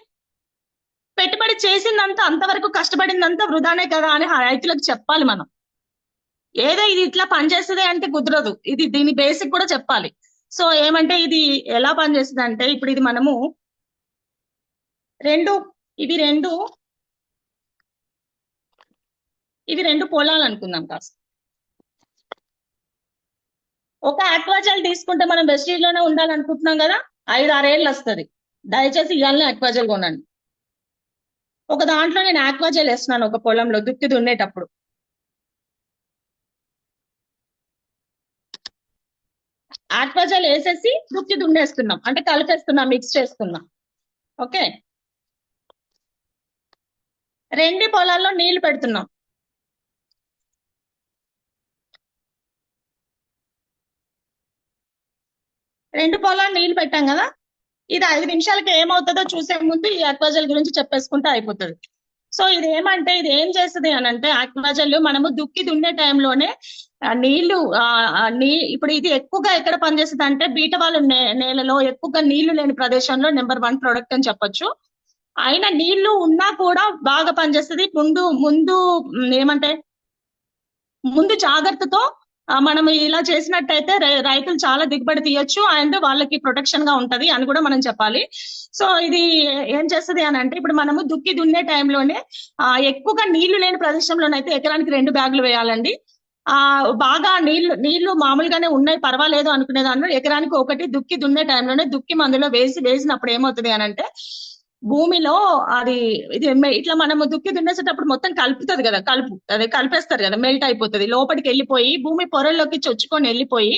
పెట్టుబడి చేసిందంతా, అంతవరకు కష్టపడిందంతా వృధానే కదా అని రైతులకు చెప్పాలి మనం. ఏదో ఇది ఇట్లా పనిచేస్తుంది అంటే కుదరదు, దీని బేసిక్ కూడా చెప్పాలి. సో ఏమంటే ఇది ఎలా పనిచేస్తుంది అంటే, ఇప్పుడు ఇది మనము ఇవి రెండు పొలాలు అనుకుందాం కాస్త. ఒక ఆక్వాజెల్ తీసుకుంటే మనం వెస్టీజ్ లోనే ఉండాలనుకుంటున్నాం కదా, 5-6 ఏళ్ళు వస్తుంది. దయచేసి ఇవాళనే ఆక్వాజెల్ కొనండి. ఒక దాంట్లో నేను ఆక్వాజెల్ వేస్తున్నాను, ఒక పొలంలో దుక్కి దున్నేటప్పుడు. ఆక్వాజెల్ వేసేసి దుక్కి దున్నేస్తున్నాం, అంటే కలిపేస్తున్నాం, మిక్స్ చేస్తున్నాం. ఓకే, 2 పొలాల్లో నీళ్లు పెడుతున్నాం. రెండు పొలాలు నీళ్లు పెట్టాం కదా, ఇది 5 నిమిషాలకి ఏమవుతుందో చూసే ముందు ఈ ఆక్వాజెల్ గురించి చెప్పేసుకుంటే అయిపోతుంది. సో ఇది ఏమంటే, ఇది ఏం చేస్తుంది అని అంటే, ఆక్వాజెల్ మనము దుక్కి దున్నే టైంలోనే నీళ్లు ఇప్పుడు ఇది ఎక్కువగా ఎక్కడ పనిచేస్తుంది అంటే, బీటవాలు నేలలో ఎక్కువగా నీళ్లు లేని ప్రదేశంలో నెంబర్ 1 ప్రోడక్ట్ అని చెప్పొచ్చు. అయినా నీళ్లు ఉన్నా కూడా బాగా పనిచేస్తుంది. ముందు జాగ్రత్తతో మనం ఇలా చేసినట్టయితే రైతులు చాలా దిగుబడి తీయొచ్చు, అండ్ వాళ్ళకి ప్రొటెక్షన్ గా ఉంటది అని కూడా మనం చెప్పాలి. సో ఇది ఏం చేస్తుంది అని అంటే, ఇప్పుడు మనము దుక్కి దున్నే టైంలోనే ఎక్కువగా నీళ్లు లేని ప్రదేశంలోనైతే ఎకరానికి 2 బ్యాగులు వేయాలండి. బాగా నీళ్లు మామూలుగానే ఉన్నాయి పర్వాలేదు అనుకునే దానిలో ఎకరానికి 1 దుక్కి దున్నే టైంలోనే దుక్కి మందులో వేసినప్పుడు ఏమవుతుంది అని అంటే, భూమిలో ఇది ఇట్లా మనము దుక్కి దున్నేసేటప్పుడు మొత్తం కలుపుతుంది కదా, కలిపేస్తారు కదా, మెల్ట్ అయిపోతుంది, లోపలికి వెళ్ళిపోయి భూమి పొరల్లోకి చొచ్చుకొని వెళ్ళిపోయి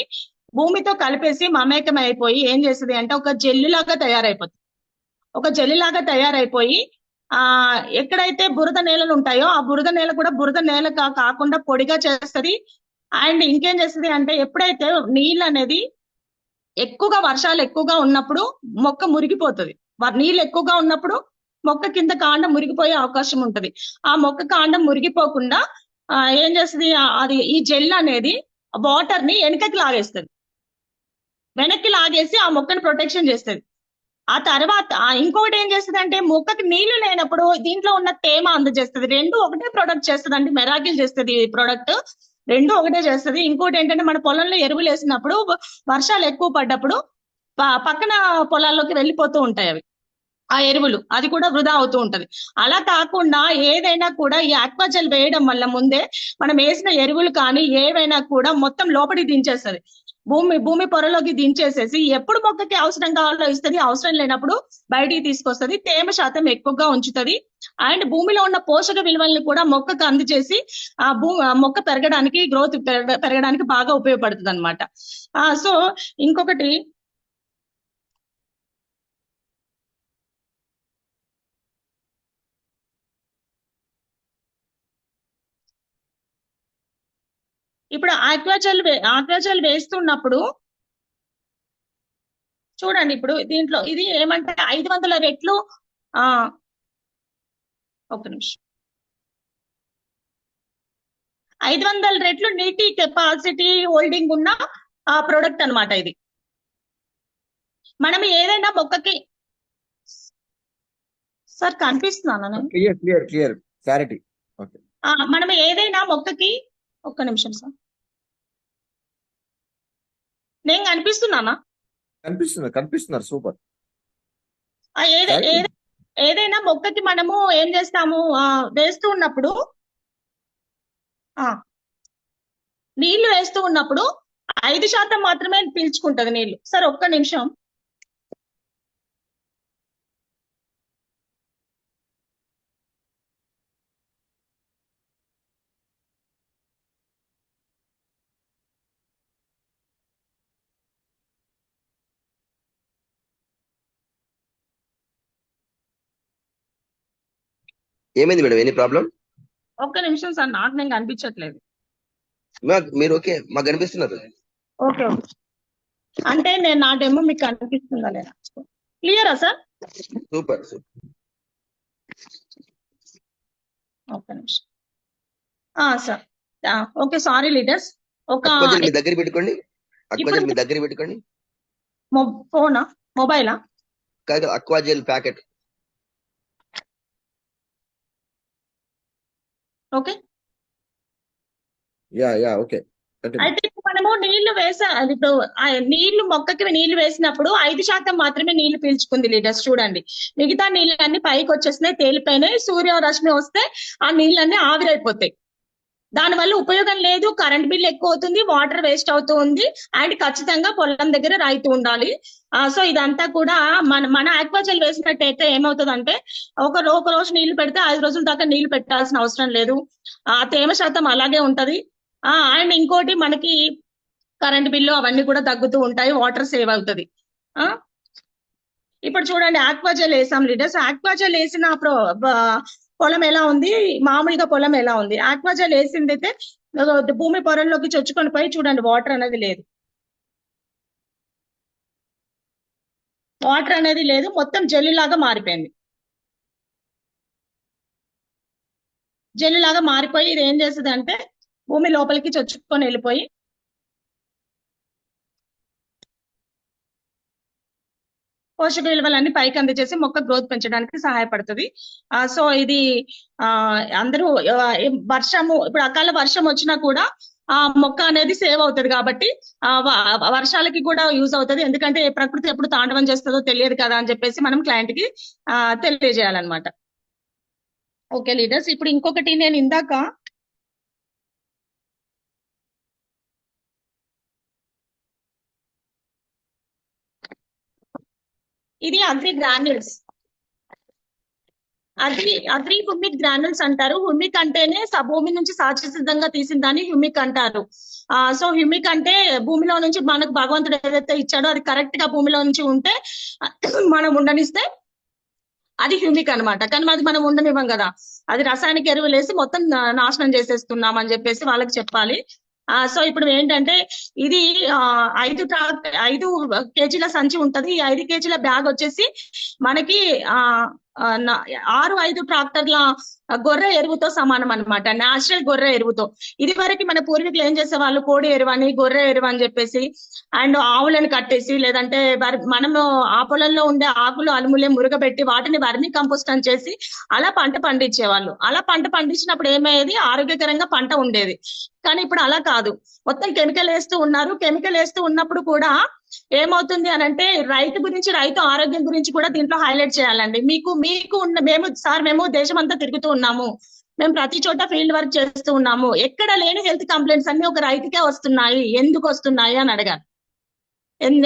భూమితో కలిపేసి మమేకం అయిపోయి ఏం చేస్తుంది అంటే, ఒక జెల్లులాగా తయారైపోయి ఎక్కడైతే బురద నేలలు ఉంటాయో ఆ బురద నేల కూడా బురద నేల కాకుండా పొడిగా చేస్తుంది. అండ్ ఇంకేం చేస్తుంది అంటే, ఎప్పుడైతే నీళ్ళు అనేది ఎక్కువగా వర్షాలు ఎక్కువగా ఉన్నప్పుడు మొక్క మురిగిపోతుంది. నీళ్ళు ఎక్కువగా ఉన్నప్పుడు మొక్క కింద కాండం మురిగిపోయే అవకాశం ఉంటది. ఆ మొక్క కాండం మురిగిపోకుండా ఏం చేస్తుంది, ఈ జెల్ అనేది వాటర్ ని వెనక్కి లాగేసి ఆ మొక్కను ప్రొటెక్షన్ చేస్తుంది. ఆ తర్వాత ఇంకొకటి ఏం చేస్తుంది అంటే, మొక్కకి నీళ్లు లేనప్పుడు దీంట్లో ఉన్న తేమ అందజేస్తుంది. 2 ఒకటే ప్రొడక్ట్ చేస్తుంది అండి, మెరాకిల్ చేస్తుంది ఈ ప్రొడక్ట్, 2 ఒకటే చేస్తుంది. ఇంకోటి ఏంటంటే, మన పొలంలో ఎరువులు వేసినప్పుడు వర్షాలు ఎక్కువ పడ్డప్పుడు పక్కన పొలాల్లోకి వెళ్ళిపోతూ ఉంటాయి అవి, ఆ ఎరువులు, అది కూడా వృధా అవుతూ ఉంటది. అలా కాకుండా ఏదైనా కూడా ఈ ఆక్వాజెల్ వేయడం వల్ల ముందే మనం వేసిన ఎరువులు కానీ ఏవైనా కూడా మొత్తం లోపలికి దించేస్తుంది, భూమి పొరలోకి దించేసేసి ఎప్పుడు మొక్కకి అవసరం కావాలో ఇస్తుంది, అవసరం లేనప్పుడు బయటికి తీసుకొస్తుంది, తేమ శాతం ఎక్కువగా ఉంచుతుంది. అండ్ భూమిలో ఉన్న పోషక విలువల్ని కూడా మొక్కకు అందజేసి మొక్క పెరగడానికి, గ్రోత్ పెరగడానికి బాగా ఉపయోగపడుతుంది అనమాట. సో ఇంకొకటి, ఇప్పుడు ఆక్వాజెల్ వేస్తున్నప్పుడు చూడండి, ఇప్పుడు దీంట్లో ఇది ఏమంటే 500 రెట్లు, ఒక నిమిషం, 500 రెట్లు నీటి కెపాసిటీ హోల్డింగ్ ఉన్న ఆ ప్రొడక్ట్ అన్నమాట ఇది. మనం ఏదైనా మొక్కకి సార్ కనిపిస్తున్నానా నేను? Clear clarity. ఓకే. మనం ఏదైనా మొక్కకి ఒక్క నిమిషం సార్, నేను కనిపిస్తున్నానా? కనిపిస్తున్నారు సూపర్. ఏదైనా మొక్కకి మనము ఏం చేస్తాము, వేస్తూ ఉన్నప్పుడు నీళ్లు వేస్తూ ఉన్నప్పుడు 5% మాత్రమే పీల్చుకుంటది నీళ్లు. సార్ ఒక్క నిమిషం. ఏమైంది మేడం? Any problem? ఒక్క నిమిషం సార్, నాకు నేను కనిపించట్లేదు. మీరు ఓకే, మాకు కనిపిస్తున్నారు. ఓకే ఓకే, అంటే నేను నా డెమో మీకు కనిపిస్తుందా లేదా? క్లియరా సార్? సూపర్. ఒక్క నిమిషం. Sir okay, sorry leaders. ఒక అక్వాజెల్ మీ దగ్గర పెట్టుకోండి. ఇప్పుడు మీ దగ్గర పెట్టుకోండి. ఫోనా మొబైలా? కాదు, అక్వాజెల్ ప్యాకెట్. ఓకే. Yeah okay. అయితే మనము నీళ్లు ఇప్పుడు నీళ్లు మొక్కకి నీళ్లు వేసినప్పుడు 5% మాత్రమే నీళ్లు పీల్చుకుంది లీడర్స్. చూడండి, మిగతా నీళ్ళన్నీ పైకి వచ్చేసినాయి, తేలిపోయినాయి. సూర్యరశ్మి వస్తే ఆ నీళ్ళన్నీ ఆవిరైపోతాయి. దానివల్ల ఉపయోగం లేదు, కరెంట్ బిల్ ఎక్కువ అవుతుంది, వాటర్ వేస్ట్ అవుతూ ఉంది, అండ్ ఖచ్చితంగా పొలం దగ్గర రైతు ఉండాలి. సో ఇదంతా కూడా మన ఆక్వాజెల్ వేసినట్టయితే ఏమవుతుందంటే ఒక రోజు నీళ్లు పెడితే 5 రోజుల దాకా నీళ్లు పెట్టాల్సిన అవసరం లేదు. తేమ శాతం అలాగే ఉంటది. అండ్ ఇంకోటి, మనకి కరెంట్ బిల్లు అవన్నీ కూడా తగ్గుతూ ఉంటాయి, వాటర్ సేవ్ అవుతుంది. ఇప్పుడు చూడండి, ఆక్వాజెల్ వేసాం లీడర్స్. ఆక్వాజెల్ వేసిన పొలం ఎలా ఉంది, మామూలుగా పొలం ఎలా ఉంది. ఆక్వాజెల్ వేసింది అయితే భూమి పొరల్లోకి చొచ్చుకొని పోయి చూడండి, వాటర్ అనేది లేదు. వాటర్ అనేది లేదు, మొత్తం జెల్లు లాగా మారిపోయింది. జెల్లు లాగా మారిపోయి ఇది ఏం చేస్తుంది అంటే భూమి లోపలికి చొచ్చుకొని వెళ్ళిపోయి పోషక విలువలన్నీ పైకి అందజేసి మొక్క గ్రోత్ పెంచడానికి సహాయపడుతుంది. సో ఇది అందరూ ఇప్పుడు అకాల వర్షం వచ్చినా కూడా మొక్క అనేది సేవ్ అవుతుంది కాబట్టి వర్షాలకి కూడా యూజ్ అవుతుంది. ఎందుకంటే ప్రకృతి ఎప్పుడు తాండవం చేస్తుందో తెలియదు కదా అని చెప్పేసి మనం క్లయింట్ కి తెలియజేయాలన్నమాట. ఓకే లీడర్స్, ఇప్పుడు ఇంకొకటి నేను ఇందాక ఇది agri granules, agri humic granules అంటారు. హ్యూమిక్ అంటేనే భూమి నుంచి సహజసిద్ధంగా తీసిన దాన్ని హ్యూమిక్ అంటారు. సో హ్యూమిక్ అంటే భూమిలో నుంచి మనకు భగవంతుడు ఏదైతే ఇచ్చాడో అది కరెక్ట్ గా భూమిలో నుంచి ఉంటే మనం ఉండనిస్తే అది హ్యూమిక్ అన్నమాట. కానీ అది మనం ఉండనివ్వం కదా, అది రసాయనిక ఎరువులు వేసి మొత్తం నాశనం చేసేస్తున్నాం అని చెప్పేసి వాళ్ళకి చెప్పాలి. సో ఇప్పుడు ఏంటంటే ఇది 5 కేజీల సంచి ఉంటది. ఈ 5 కేజీల బ్యాగ్ వచ్చేసి మనకి 6 ట్రాక్టర్ల గొర్రె ఎరువుతో సమానం అన్నమాట, నేచురల్ గొర్రె ఎరువుతో. ఇది వరకు మన పూర్వీకులు ఏం చేసేవాళ్ళు, కోడి ఎరువు అని గొర్రె ఎరువు అని చెప్పేసి అండ్ ఆవులను కట్టేసి, లేదంటే మనము ఆ పొలంలో ఉండే ఆకులు అలుములే మురుగబెట్టి వాటిని వర్మి కంపోస్ట్ అని చేసి అలా పంట పండించేవాళ్ళు. అలా పంట పండించినప్పుడు ఏమయ్యేది, ఆరోగ్యకరంగా పంట ఉండేది. కానీ ఇప్పుడు అలా కాదు, మొత్తం కెమికల్ వేస్తూ ఉన్నారు. కెమికల్ వేస్తూ ఉన్నప్పుడు కూడా ఏమవుతుంది అని అంటే రైతు గురించి, రైతు ఆరోగ్యం గురించి కూడా దీంట్లో హైలైట్ చేయాలండి. మీకు మేము దేశం అంతా తిరుగుతూ ఉన్నాము, మేము ప్రతి చోట ఫీల్డ్ వర్క్ చేస్తూ ఉన్నాము. ఎక్కడ లేని హెల్త్ కంప్లైంట్స్ అన్ని ఒక రైతుకే వస్తున్నాయి. ఎందుకు వస్తున్నాయి అని అడగాలి.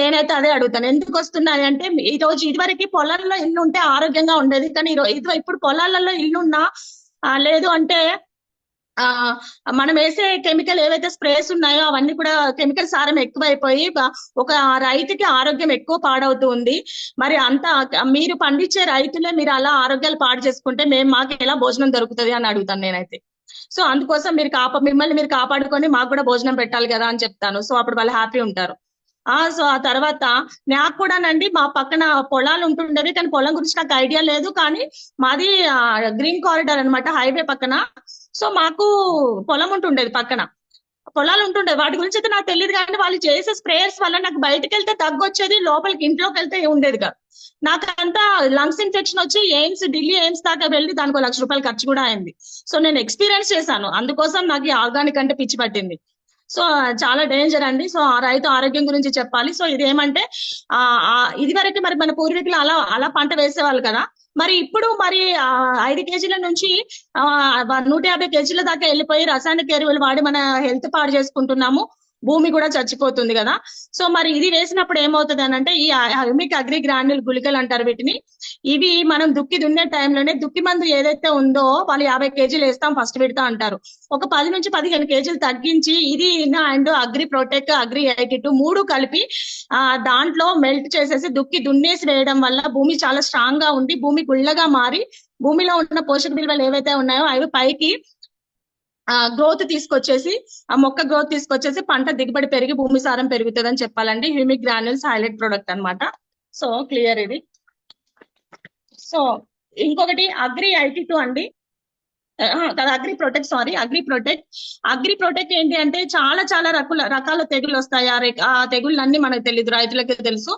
నేనైతే అదే అడుగుతాను, ఎందుకు వస్తున్నాయి అంటే ఈ రోజు ఇదివరకు పొలాల్లో ఇల్లు ఉంటే ఆరోగ్యంగా ఉండేది, కానీ ఇప్పుడు పొలాలలో ఇల్లున్నా లేదు అంటే మనం వేసే కెమికల్ ఏవైతే స్ప్రేస్ ఉన్నాయో అవన్నీ కూడా కెమికల్ సారం ఎక్కువైపోయి ఒక రైతుకి ఆరోగ్యం ఎక్కువ పాడవుతూ ఉంది. మరి మీరు పండించే రైతులే మీరు అలా ఆరోగ్యాలు పాడు చేసుకుంటే మాకు ఎలా భోజనం దొరుకుతుంది అని అడుగుతాను నేనైతే. సో అందుకోసం మిమ్మల్ని మీరు కాపాడుకొని మాకు కూడా భోజనం పెట్టాలి కదా అని చెప్తాను. సో అప్పుడు వాళ్ళు హ్యాపీ ఉంటారు. సో ఆ తర్వాత నాకు కూడానండి, మా పక్కన పొలాలు ఉంటుండేవి, కానీ పొలం గురించి నాకు ఐడియా లేదు. కానీ మాది గ్రీన్ కారిడార్ అన్నమాట, హైవే పక్కన. సో మాకు పొలం ఉంటుండేది పక్కన. పొలాలు ఉంటుండే, వాటి గురించి అయితే నాకు తెలియదు. కానీ వాళ్ళు చేసే స్ప్రేయర్స్ వల్ల నాకు బయటకు వెళ్తే తగ్గొచ్చేది, లోపలికి ఇంట్లోకి వెళ్తే ఉండేది కాదు. నాకు అంతా లంగ్స్ ఇన్ఫెక్షన్ వచ్చి ఢిల్లీ ఎయిమ్స్ దాకా వెళ్ళి దానికి 1 లక్ష రూపాయలు ఖర్చు కూడా అయింది. సో నేను ఎక్స్పీరియన్స్ చేశాను, అందుకోసం నాకు ఈ ఆర్గానిక్ అంటే పిచ్చి పట్టింది. సో చాలా డేంజర్ అండి. సో ఆ రైతు ఆరోగ్యం గురించి చెప్పాలి. సో ఇదేమంటే ఇది వరకు మరి మన పూర్వీకులు అలా అలా పంట వేసేవాళ్ళు కదా. మరి ఇప్పుడు మరి 5 కేజీల నుంచి 150 కేజీల దాకా వెళ్ళిపోయి రసాయనిక ఎరువులు వాడి మన హెల్త్ పాడు చేసుకుంటున్నాము, భూమి కూడా చచ్చిపోతుంది కదా. సో మరి ఇది వేసినప్పుడు ఏమవుతుంది అని అంటే, ఈ హ్యూమిక్ అగ్రి గ్రాన్యుల్ గుళికలు అంటారు వీటిని. ఇవి మనం దుక్కి దున్నే టైంలోనే దుక్కి మందు ఏదైతే ఉందో వాళ్ళు 50 కేజీలు వేస్తాం ఫస్ట్ విడత అంటారు. ఒక 10 నుంచి 15 కేజీలు తగ్గించి ఇది అండ్ అగ్రి ప్రొటెక్ట్, అగ్రి 82 3 కలిపి దాంట్లో మెల్ట్ చేసేసి దుక్కి దున్నేసి వేయడం వల్ల భూమి చాలా స్ట్రాంగ్ గా ఉండి భూమి గుళ్ళగా మారి భూమిలో ఉన్న పోషక విలువలు ఏవైతే ఉన్నాయో అవి పైకి గ్రోత్ తీసుకొచ్చేసి, ఆ మొక్క గ్రోత్ తీసుకొచ్చేసి పంట దిగుబడి పెరిగి భూమి సారం పెరుగుతుంది అని చెప్పాలండి. హ్యూమిక్ గ్రాన్యూల్స్ హైలైట్ ప్రొడక్ట్ అన్నమాట. సో క్లియర్ ఇది. సో ఇంకొకటి అగ్రి 82 అండి, అగ్రి ప్రొటెక్ట్, అగ్రి ప్రొటెక్ట్ ఏంటి అంటే చాలా చాలా రకాల తెగులు వస్తాయి. ఆ తెగుళ్ళన్నీ మనకు తెలియదు, రైతులకి తెలుసు.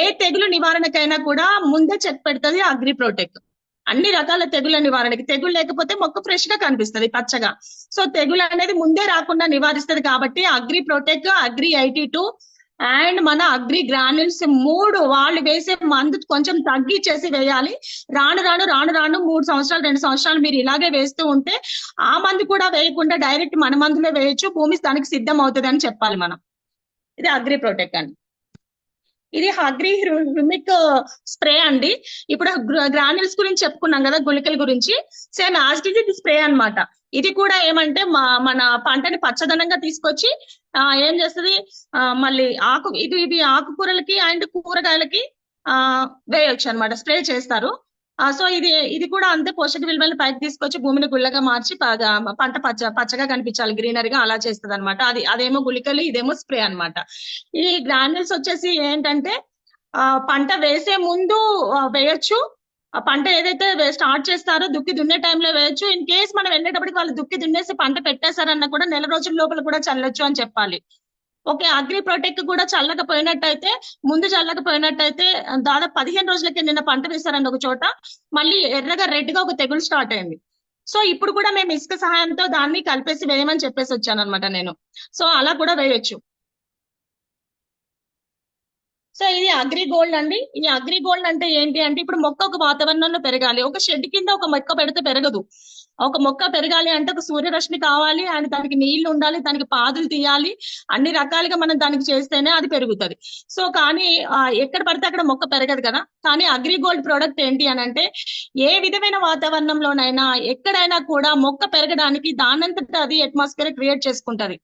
ఏ తెగులు నివారణకైనా కూడా ముందే చెక్ పెడుతుంది అగ్రి ప్రొటెక్ట్. అన్ని రకాల తెగుల నివారణకి, తెగులు లేకపోతే మొక్క ఫ్రెష్ గా కనిపిస్తుంది పచ్చగా. సో తెగులు అనేది ముందే రాకుండా నివారిస్తుంది కాబట్టి అగ్రి ప్రొటెక్ట్, అగ్రి 82 అండ్ మన అగ్రి గ్రాన్యూల్స్ 3 వాళ్ళు వేసే మందు కొంచెం తగ్గించేసి వేయాలి. రాను 3 సంవత్సరాలు 2 సంవత్సరాలు మీరు ఇలాగే వేస్తూ ఉంటే ఆ మందు కూడా వేయకుండా డైరెక్ట్ మన మందులే వేయొచ్చు, భూమి దానికి సిద్ధం అవుతుంది అని చెప్పాలి మనం. ఇది అగ్రి ప్రొటెక్ట్ అండి. ఇది అగ్రి హ్యూమిక్ స్ప్రే అండి. ఇప్పుడు గ్రాన్యూల్స్ గురించి చెప్పుకున్నాం కదా, గుళికల గురించి. సేమ్ యాజ్ ఇట్ ఈజ్ ఇది స్ప్రే అన్నమాట. ఇది కూడా ఏమంటే మన పంటని పచ్చదనంగా తీసుకొచ్చి ఏం చేస్తుంది, మళ్ళీ ఇది ఆకుకూరలకి అండ్ కూరగాయలకి వేయొచ్చు అన్నమాట, స్ప్రే చేస్తారు. సో ఇది కూడా అంతే పోషక విలువలను పైకి తీసుకొచ్చి భూమిని గుళ్ళగా మార్చి పంట పచ్చగా కనిపించాలి, గ్రీనరీగా అలా చేస్తుంది అనమాట. అదేమో గుళికలు, ఇదేమో స్ప్రే అన్నమాట. ఈ గ్రాన్యూల్స్ వచ్చేసి ఏంటంటే పంట వేసే ముందు వేయొచ్చు, ఆ పంట ఏదైతే స్టార్ట్ చేస్తారో దుక్కి దున్నే టైంలో వేయొచ్చు. ఇన్ కేస్ మనం వెళ్ళేటప్పటికి వాళ్ళు దుక్కి దున్నేసి పంట పెట్టేశారన్నా కూడా నెల రోజుల లోపల కూడా చల్లొచ్చు అని చెప్పాలి. ఓకే, అగ్రి ప్రొటెక్ట్ కూడా ముందు చల్లకపోయినట్టయితే దాదాపు 15 రోజులకి నిన్న పంట వేశారండి ఒక చోట, మళ్ళీ ఎర్రగా రెడ్ గా ఒక తెగులు స్టార్ట్ అయింది. సో ఇప్పుడు కూడా మేము ఇసుక సహాయంతో దాన్ని కలిపేసి వేయమని చెప్పేసి వచ్చాను అనమాట నేను. సో అలా కూడా వేయొచ్చు. సో ఇది అగ్రి గోల్డ్ అండి. ఈ అగ్రి గోల్డ్ అంటే ఏంటి అంటే, ఇప్పుడు మొక్క ఒక వాతావరణంలో పెరగాలి, ఒక షెడ్ కింద ఒక మొక్క పెడితే పెరగదు. ఒక మొక్క పెరగాలి అంటే ఒక సూర్యరశ్మి కావాలి అండ్ దానికి నీళ్లు ఉండాలి, దానికి పాదులు తీయాలి, అన్ని రకాలుగా మనం దానికి చేస్తేనే అది పెరుగుతుంది. సో కానీ ఎక్కడ పడితే అక్కడ మొక్క పెరగదు కదా. కానీ అగ్రి గోల్డ్ ప్రోడక్ట్ ఏంటి అని అంటే, ఏ విధమైన వాతావరణంలోనైనా ఎక్కడైనా కూడా మొక్క పెరగడానికి దానంతట అది అట్మాస్ఫియర్ క్రియేట్ చేసుకుంటది.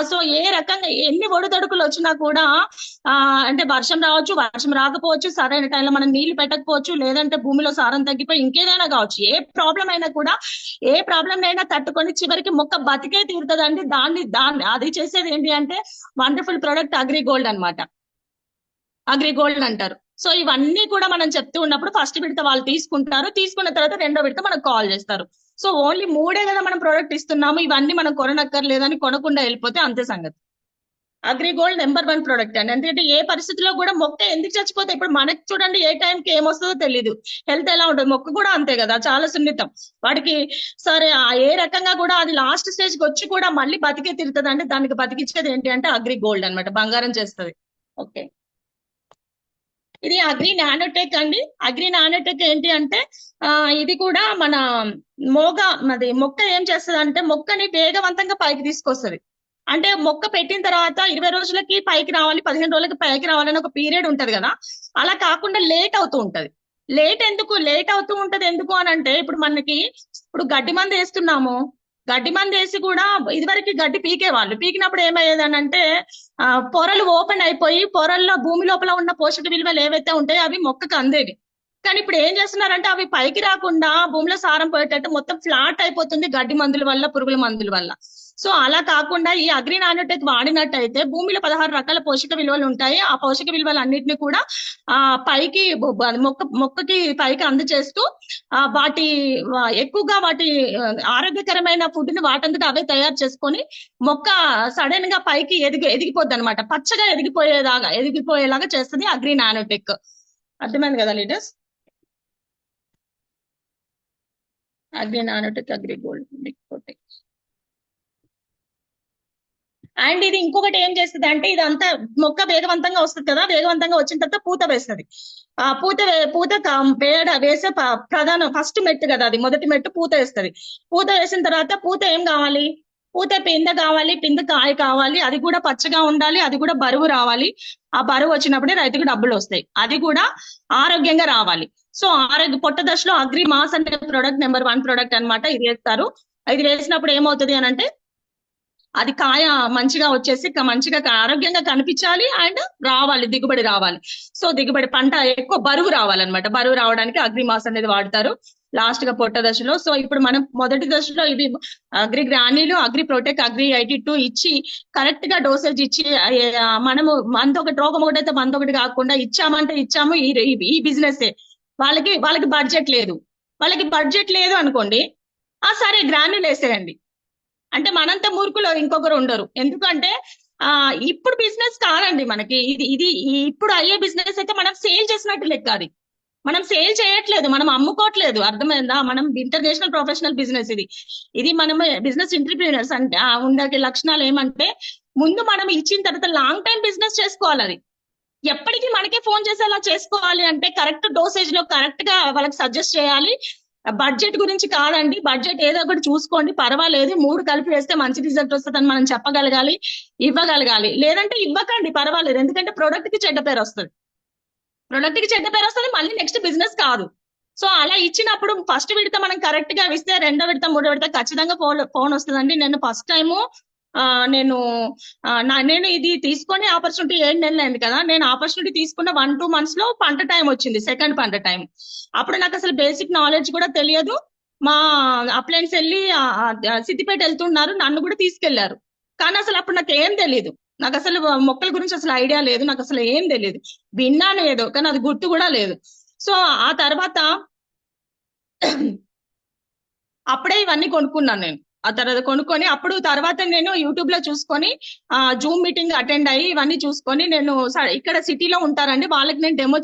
సో ఏ రకంగా ఎన్ని ఒడిదొడుకులు వచ్చినా కూడా అంటే వర్షం రావచ్చు, వర్షం రాకపోవచ్చు, సరైన టైంలో మనం నీళ్లు పెట్టకపోవచ్చు, లేదంటే భూమిలో సారం తగ్గిపోయి ఇంకేదైనా కావచ్చు, ఏ ప్రాబ్లం అయినా తట్టుకొని చివరికి మొక్క బతికే తీరుతుందండి. అది చేసేది ఏంటి అంటే వండర్ఫుల్ ప్రోడక్ట్ అగ్రి గోల్డ్ అన్నమాట, అగ్రి గోల్డ్ అంటారు. సో ఇవన్నీ కూడా మనం చెప్తూ ఉన్నప్పుడు ఫస్ట్ విడత వాళ్ళు తీసుకున్న తర్వాత 2వ విడత మనకు కాల్ చేస్తారు. సో ఓన్లీ 3 కదా మనం ప్రోడక్ట్ ఇస్తున్నాము, ఇవన్నీ మనం కొనక్కర్లేదని కొనకుండా వెళ్ళిపోతే అంతే సంగతి. అగ్రి గోల్డ్ నెంబర్ 1 ప్రోడక్ట్ అండి. ఎందుకంటే ఏ పరిస్థితిలో కూడా మొక్క ఎందుకు చచ్చిపోతే, ఇప్పుడు మనకి చూడండి ఏ టైంకి ఏమొస్తుందో తెలియదు, హెల్త్ ఎలా ఉంటుంది, మొక్క కూడా అంతే కదా, చాలా సున్నితం వాడికి. సరే ఏ రకంగా కూడా అది లాస్ట్ స్టేజ్ కి వచ్చి కూడా మళ్ళీ బతికే తిరుగుతుంది అంటే దానికి బతికిచ్చేది ఏంటి అంటే అగ్రి గోల్డ్ అన్నమాట, బంగారం చేస్తుంది. ఓకే, ఇది అగ్రి నానోటెక్ అండి. అగ్రి నానోటెక్ ఏంటి అంటే ఇది కూడా మన మొక్క ఏం చేస్తుంది అంటే మొక్కని వేగవంతంగా పైకి తీసుకొస్తుంది. అంటే మొక్క పెట్టిన తర్వాత 20 రోజులకి పైకి రావాలి, 15 రోజులకి పైకి రావాలని ఒక పీరియడ్ ఉంటది కదా, అలా కాకుండా లేట్ అవుతూ ఉంటది. లేట్ అవుతూ ఉంటది ఎందుకు అని అంటే, ఇప్పుడు గడ్డి మందు వేస్తున్నాము, గడ్డి మందు వేసి కూడా ఇదివరకు గడ్డి పీకినప్పుడు ఏమయ్యేదని అంటే పొరలు ఓపెన్ అయిపోయి పొరల్లో భూమి లోపల ఉన్న పోషక విలువలు ఏవైతే ఉంటాయో అవి మొక్కకు అందేవి. కానీ ఇప్పుడు ఏం చేస్తున్నారంటే అవి పైకి రాకుండా భూమిలో సారం పోయేటట్టు మొత్తం ఫ్లాట్ అయిపోతుంది గడ్డి మందుల వల్ల, పురుగుల మందుల వల్ల. సో అలా కాకుండా ఈ అగ్రి నానోటెక్ వాడినట్టయితే భూమిలో 16 రకాల పోషక విలువలు ఉంటాయి. ఆ పోషక విలువలు అన్నిటిని కూడా పైకి మొక్కకి పైకి అందజేస్తూ వాటి ఎక్కువగా వాటి ఆరోగ్యకరమైన ఫుడ్ ని వాటంతట అవే తయారు చేసుకొని మొక్క సడన్ గా పైకి ఎదిగిపోద్ది అనమాట. పచ్చగా ఎదిగిపోయేలాగా చేస్తుంది అగ్రి నానోటెక్. అర్థమైంది కదా leaders? Agri Nanotech, Agri Gold, Protek. And ఇది ఇంకొకటి ఏం చేస్తుంది అంటే, ఇదంతా మొక్క వేగవంతంగా వస్తుంది కదా, వేగవంతంగా వచ్చిన తర్వాత పూత వేస్తుంది. ఆ పూత వేసే ప్రధాన ఫస్ట్ మెట్టు కదా అది, మొదటి మెట్టు పూత వేస్తుంది. పూత వేసిన తర్వాత పూత ఏం కావాలి? పూత పిందె కావాలి, పిందె కాయ కావాలి, అది కూడా పచ్చగా ఉండాలి, అది కూడా బరువు రావాలి. ఆ బరువు వచ్చినప్పుడే రైతుకు డబ్బులు వస్తాయి, అది కూడా ఆరోగ్యంగా రావాలి. సో పొట్ట దశలో అగ్రి మాస్ అనే ప్రొడక్ట్ నెంబర్ 1 ప్రొడక్ట్ అన్నమాట. ఇది వేస్తారు. ఇది వేసినప్పుడు ఏమవుతుంది అని అంటే, అది కాయ మంచిగా వచ్చేసి మంచిగా ఆరోగ్యంగా కనిపించాలి అండ్ రావాలి, దిగుబడి రావాలి. సో దిగుబడి పంట ఎక్కువ బరువు రావాలన్నమాట. బరువు రావడానికి అగ్రి మాస్ అనేది వాడతారు లాస్ట్ గా పొట్ట దశలో. సో ఇప్పుడు మనం మొదటి దశలో ఇవి అగ్రి గ్రానీలు, అగ్రి ప్రొటెక్, అగ్రి 82 ఇచ్చి కరెక్ట్ గా డోసేజ్ ఇచ్చి మనము రోగం ఒకటైతే ఒకటి కాకుండా ఇచ్చామంటే ఇచ్చాము. ఈ బిజినెస్ వాళ్ళకి బడ్జెట్ లేదు, వాళ్ళకి బడ్జెట్ లేదు అనుకోండి, సరే గ్రానీలు వేసేయండి అంటే మనంత మూర్ఖులు ఇంకొకరు ఉండరు. ఎందుకంటే ఇప్పుడు బిజినెస్ కాదండి మనకి ఇది ఇప్పుడు అయ్యే బిజినెస్ అయితే మనం సేల్ చేసినట్టు లెక్క. అది మనం సేల్ చేయట్లేదు, మనం అమ్ముకోవట్లేదు. అర్థమైందా? మనం ఇంటర్నేషనల్ ప్రొఫెషనల్ బిజినెస్ ఇది మనం బిజినెస్ ఎంటర్‌ప్రెన్యూర్స్ అంటే ఉండే లక్షణాలు ఏమంటే, ముందు మనం ఇచ్చిన తర్వాత లాంగ్ టైం బిజినెస్ చేసుకోవాలి. అది ఎప్పటికీ మనకే ఫోన్ చేసేలా చేసుకోవాలి. అంటే కరెక్ట్ డోసేజ్ లో కరెక్ట్ గా వాళ్ళకి సజెస్ట్ చేయాలి. బడ్జెట్ గురించి కాదండి, బడ్జెట్ ఏదో ఒకటి చూసుకోండి పర్వాలేదు, 3 కలిపి వేస్తే మంచి రిజల్ట్ వస్తుందని మనం చెప్పగలగాలి, ఇవ్వగలగాలి. లేదంటే ఇవ్వకండి పర్వాలేదు, ఎందుకంటే ప్రొడక్ట్ కి చెడ్డ పేరు వస్తుంది, మళ్ళీ నెక్స్ట్ బిజినెస్ కాదు. సో అలా ఇచ్చినప్పుడు ఫస్ట్ విడత మనం కరెక్ట్ గా ఇస్తే రెండో విడత మూడో విడత ఖచ్చితంగా ఫోన్ వస్తుందండి. నేను ఫస్ట్ టైము నేను ఇది తీసుకొని ఆపర్చునిటీ 7 నెలలు అయింది కదా, నేను ఆపర్చునిటీ తీసుకున్న 1-2 months లో పంట టైం వచ్చింది, సెకండ్ పంట టైం. అప్పుడు నాకు అసలు బేసిక్ నాలెడ్జ్ కూడా తెలియదు. మా అప్లయన్స్ వెళ్ళి సిద్దిపేట వెళ్తున్నారు, నన్ను కూడా తీసుకెళ్లారు. కానీ అసలు అప్పుడు నాకు ఏం తెలియదు, నాకు అసలు మొక్కల గురించి అసలు ఐడియా లేదు, నాకు అసలు ఏం తెలియదు. విన్నాను ఏదో, కానీ అది గుర్తు కూడా లేదు. సో ఆ తర్వాత అప్పుడే ఇవన్నీ కొనుక్కున్నాను నేను. ఆ తర్వాత కొనుక్కొని అప్పుడు తర్వాత నేను యూట్యూబ్ లో చూసుకొని జూమ్ మీటింగ్ అటెండ్ అయ్యి ఇవన్నీ చూసుకొని, నేను ఇక్కడ సిటీలో ఉంటారండి, వాళ్ళకి నేను డెమో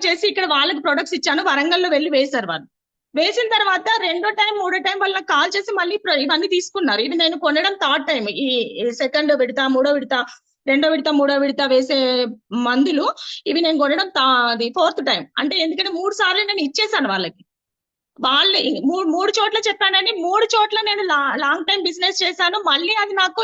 చేసి ఇక్కడ వాళ్ళకి ప్రొడక్ట్స్ ఇచ్చాను. వరంగల్లో వెళ్ళి వేశారు వాళ్ళు. వేసిన తర్వాత రెండో టైం మూడో టైం వాళ్ళు నాకు కాల్ చేసి మళ్ళీ ఇవన్నీ తీసుకున్నారు. ఇది నేను కొనడం థర్డ్ టైం. ఈ సెకండ్ విడత, మూడో విడత, రెండో విడత, మూడో విడత వేసే మందులు ఇవి నేను కొనడం 4th టైం. అంటే ఎందుకంటే 3 సార్లు నేను ఇచ్చేసాను వాళ్ళకి. వాళ్ళు 3 చోట్ల చెప్పానని 3 చోట్ల నేను లాంగ్ టైం బిజినెస్ చేశాను. మళ్ళీ అది నాకు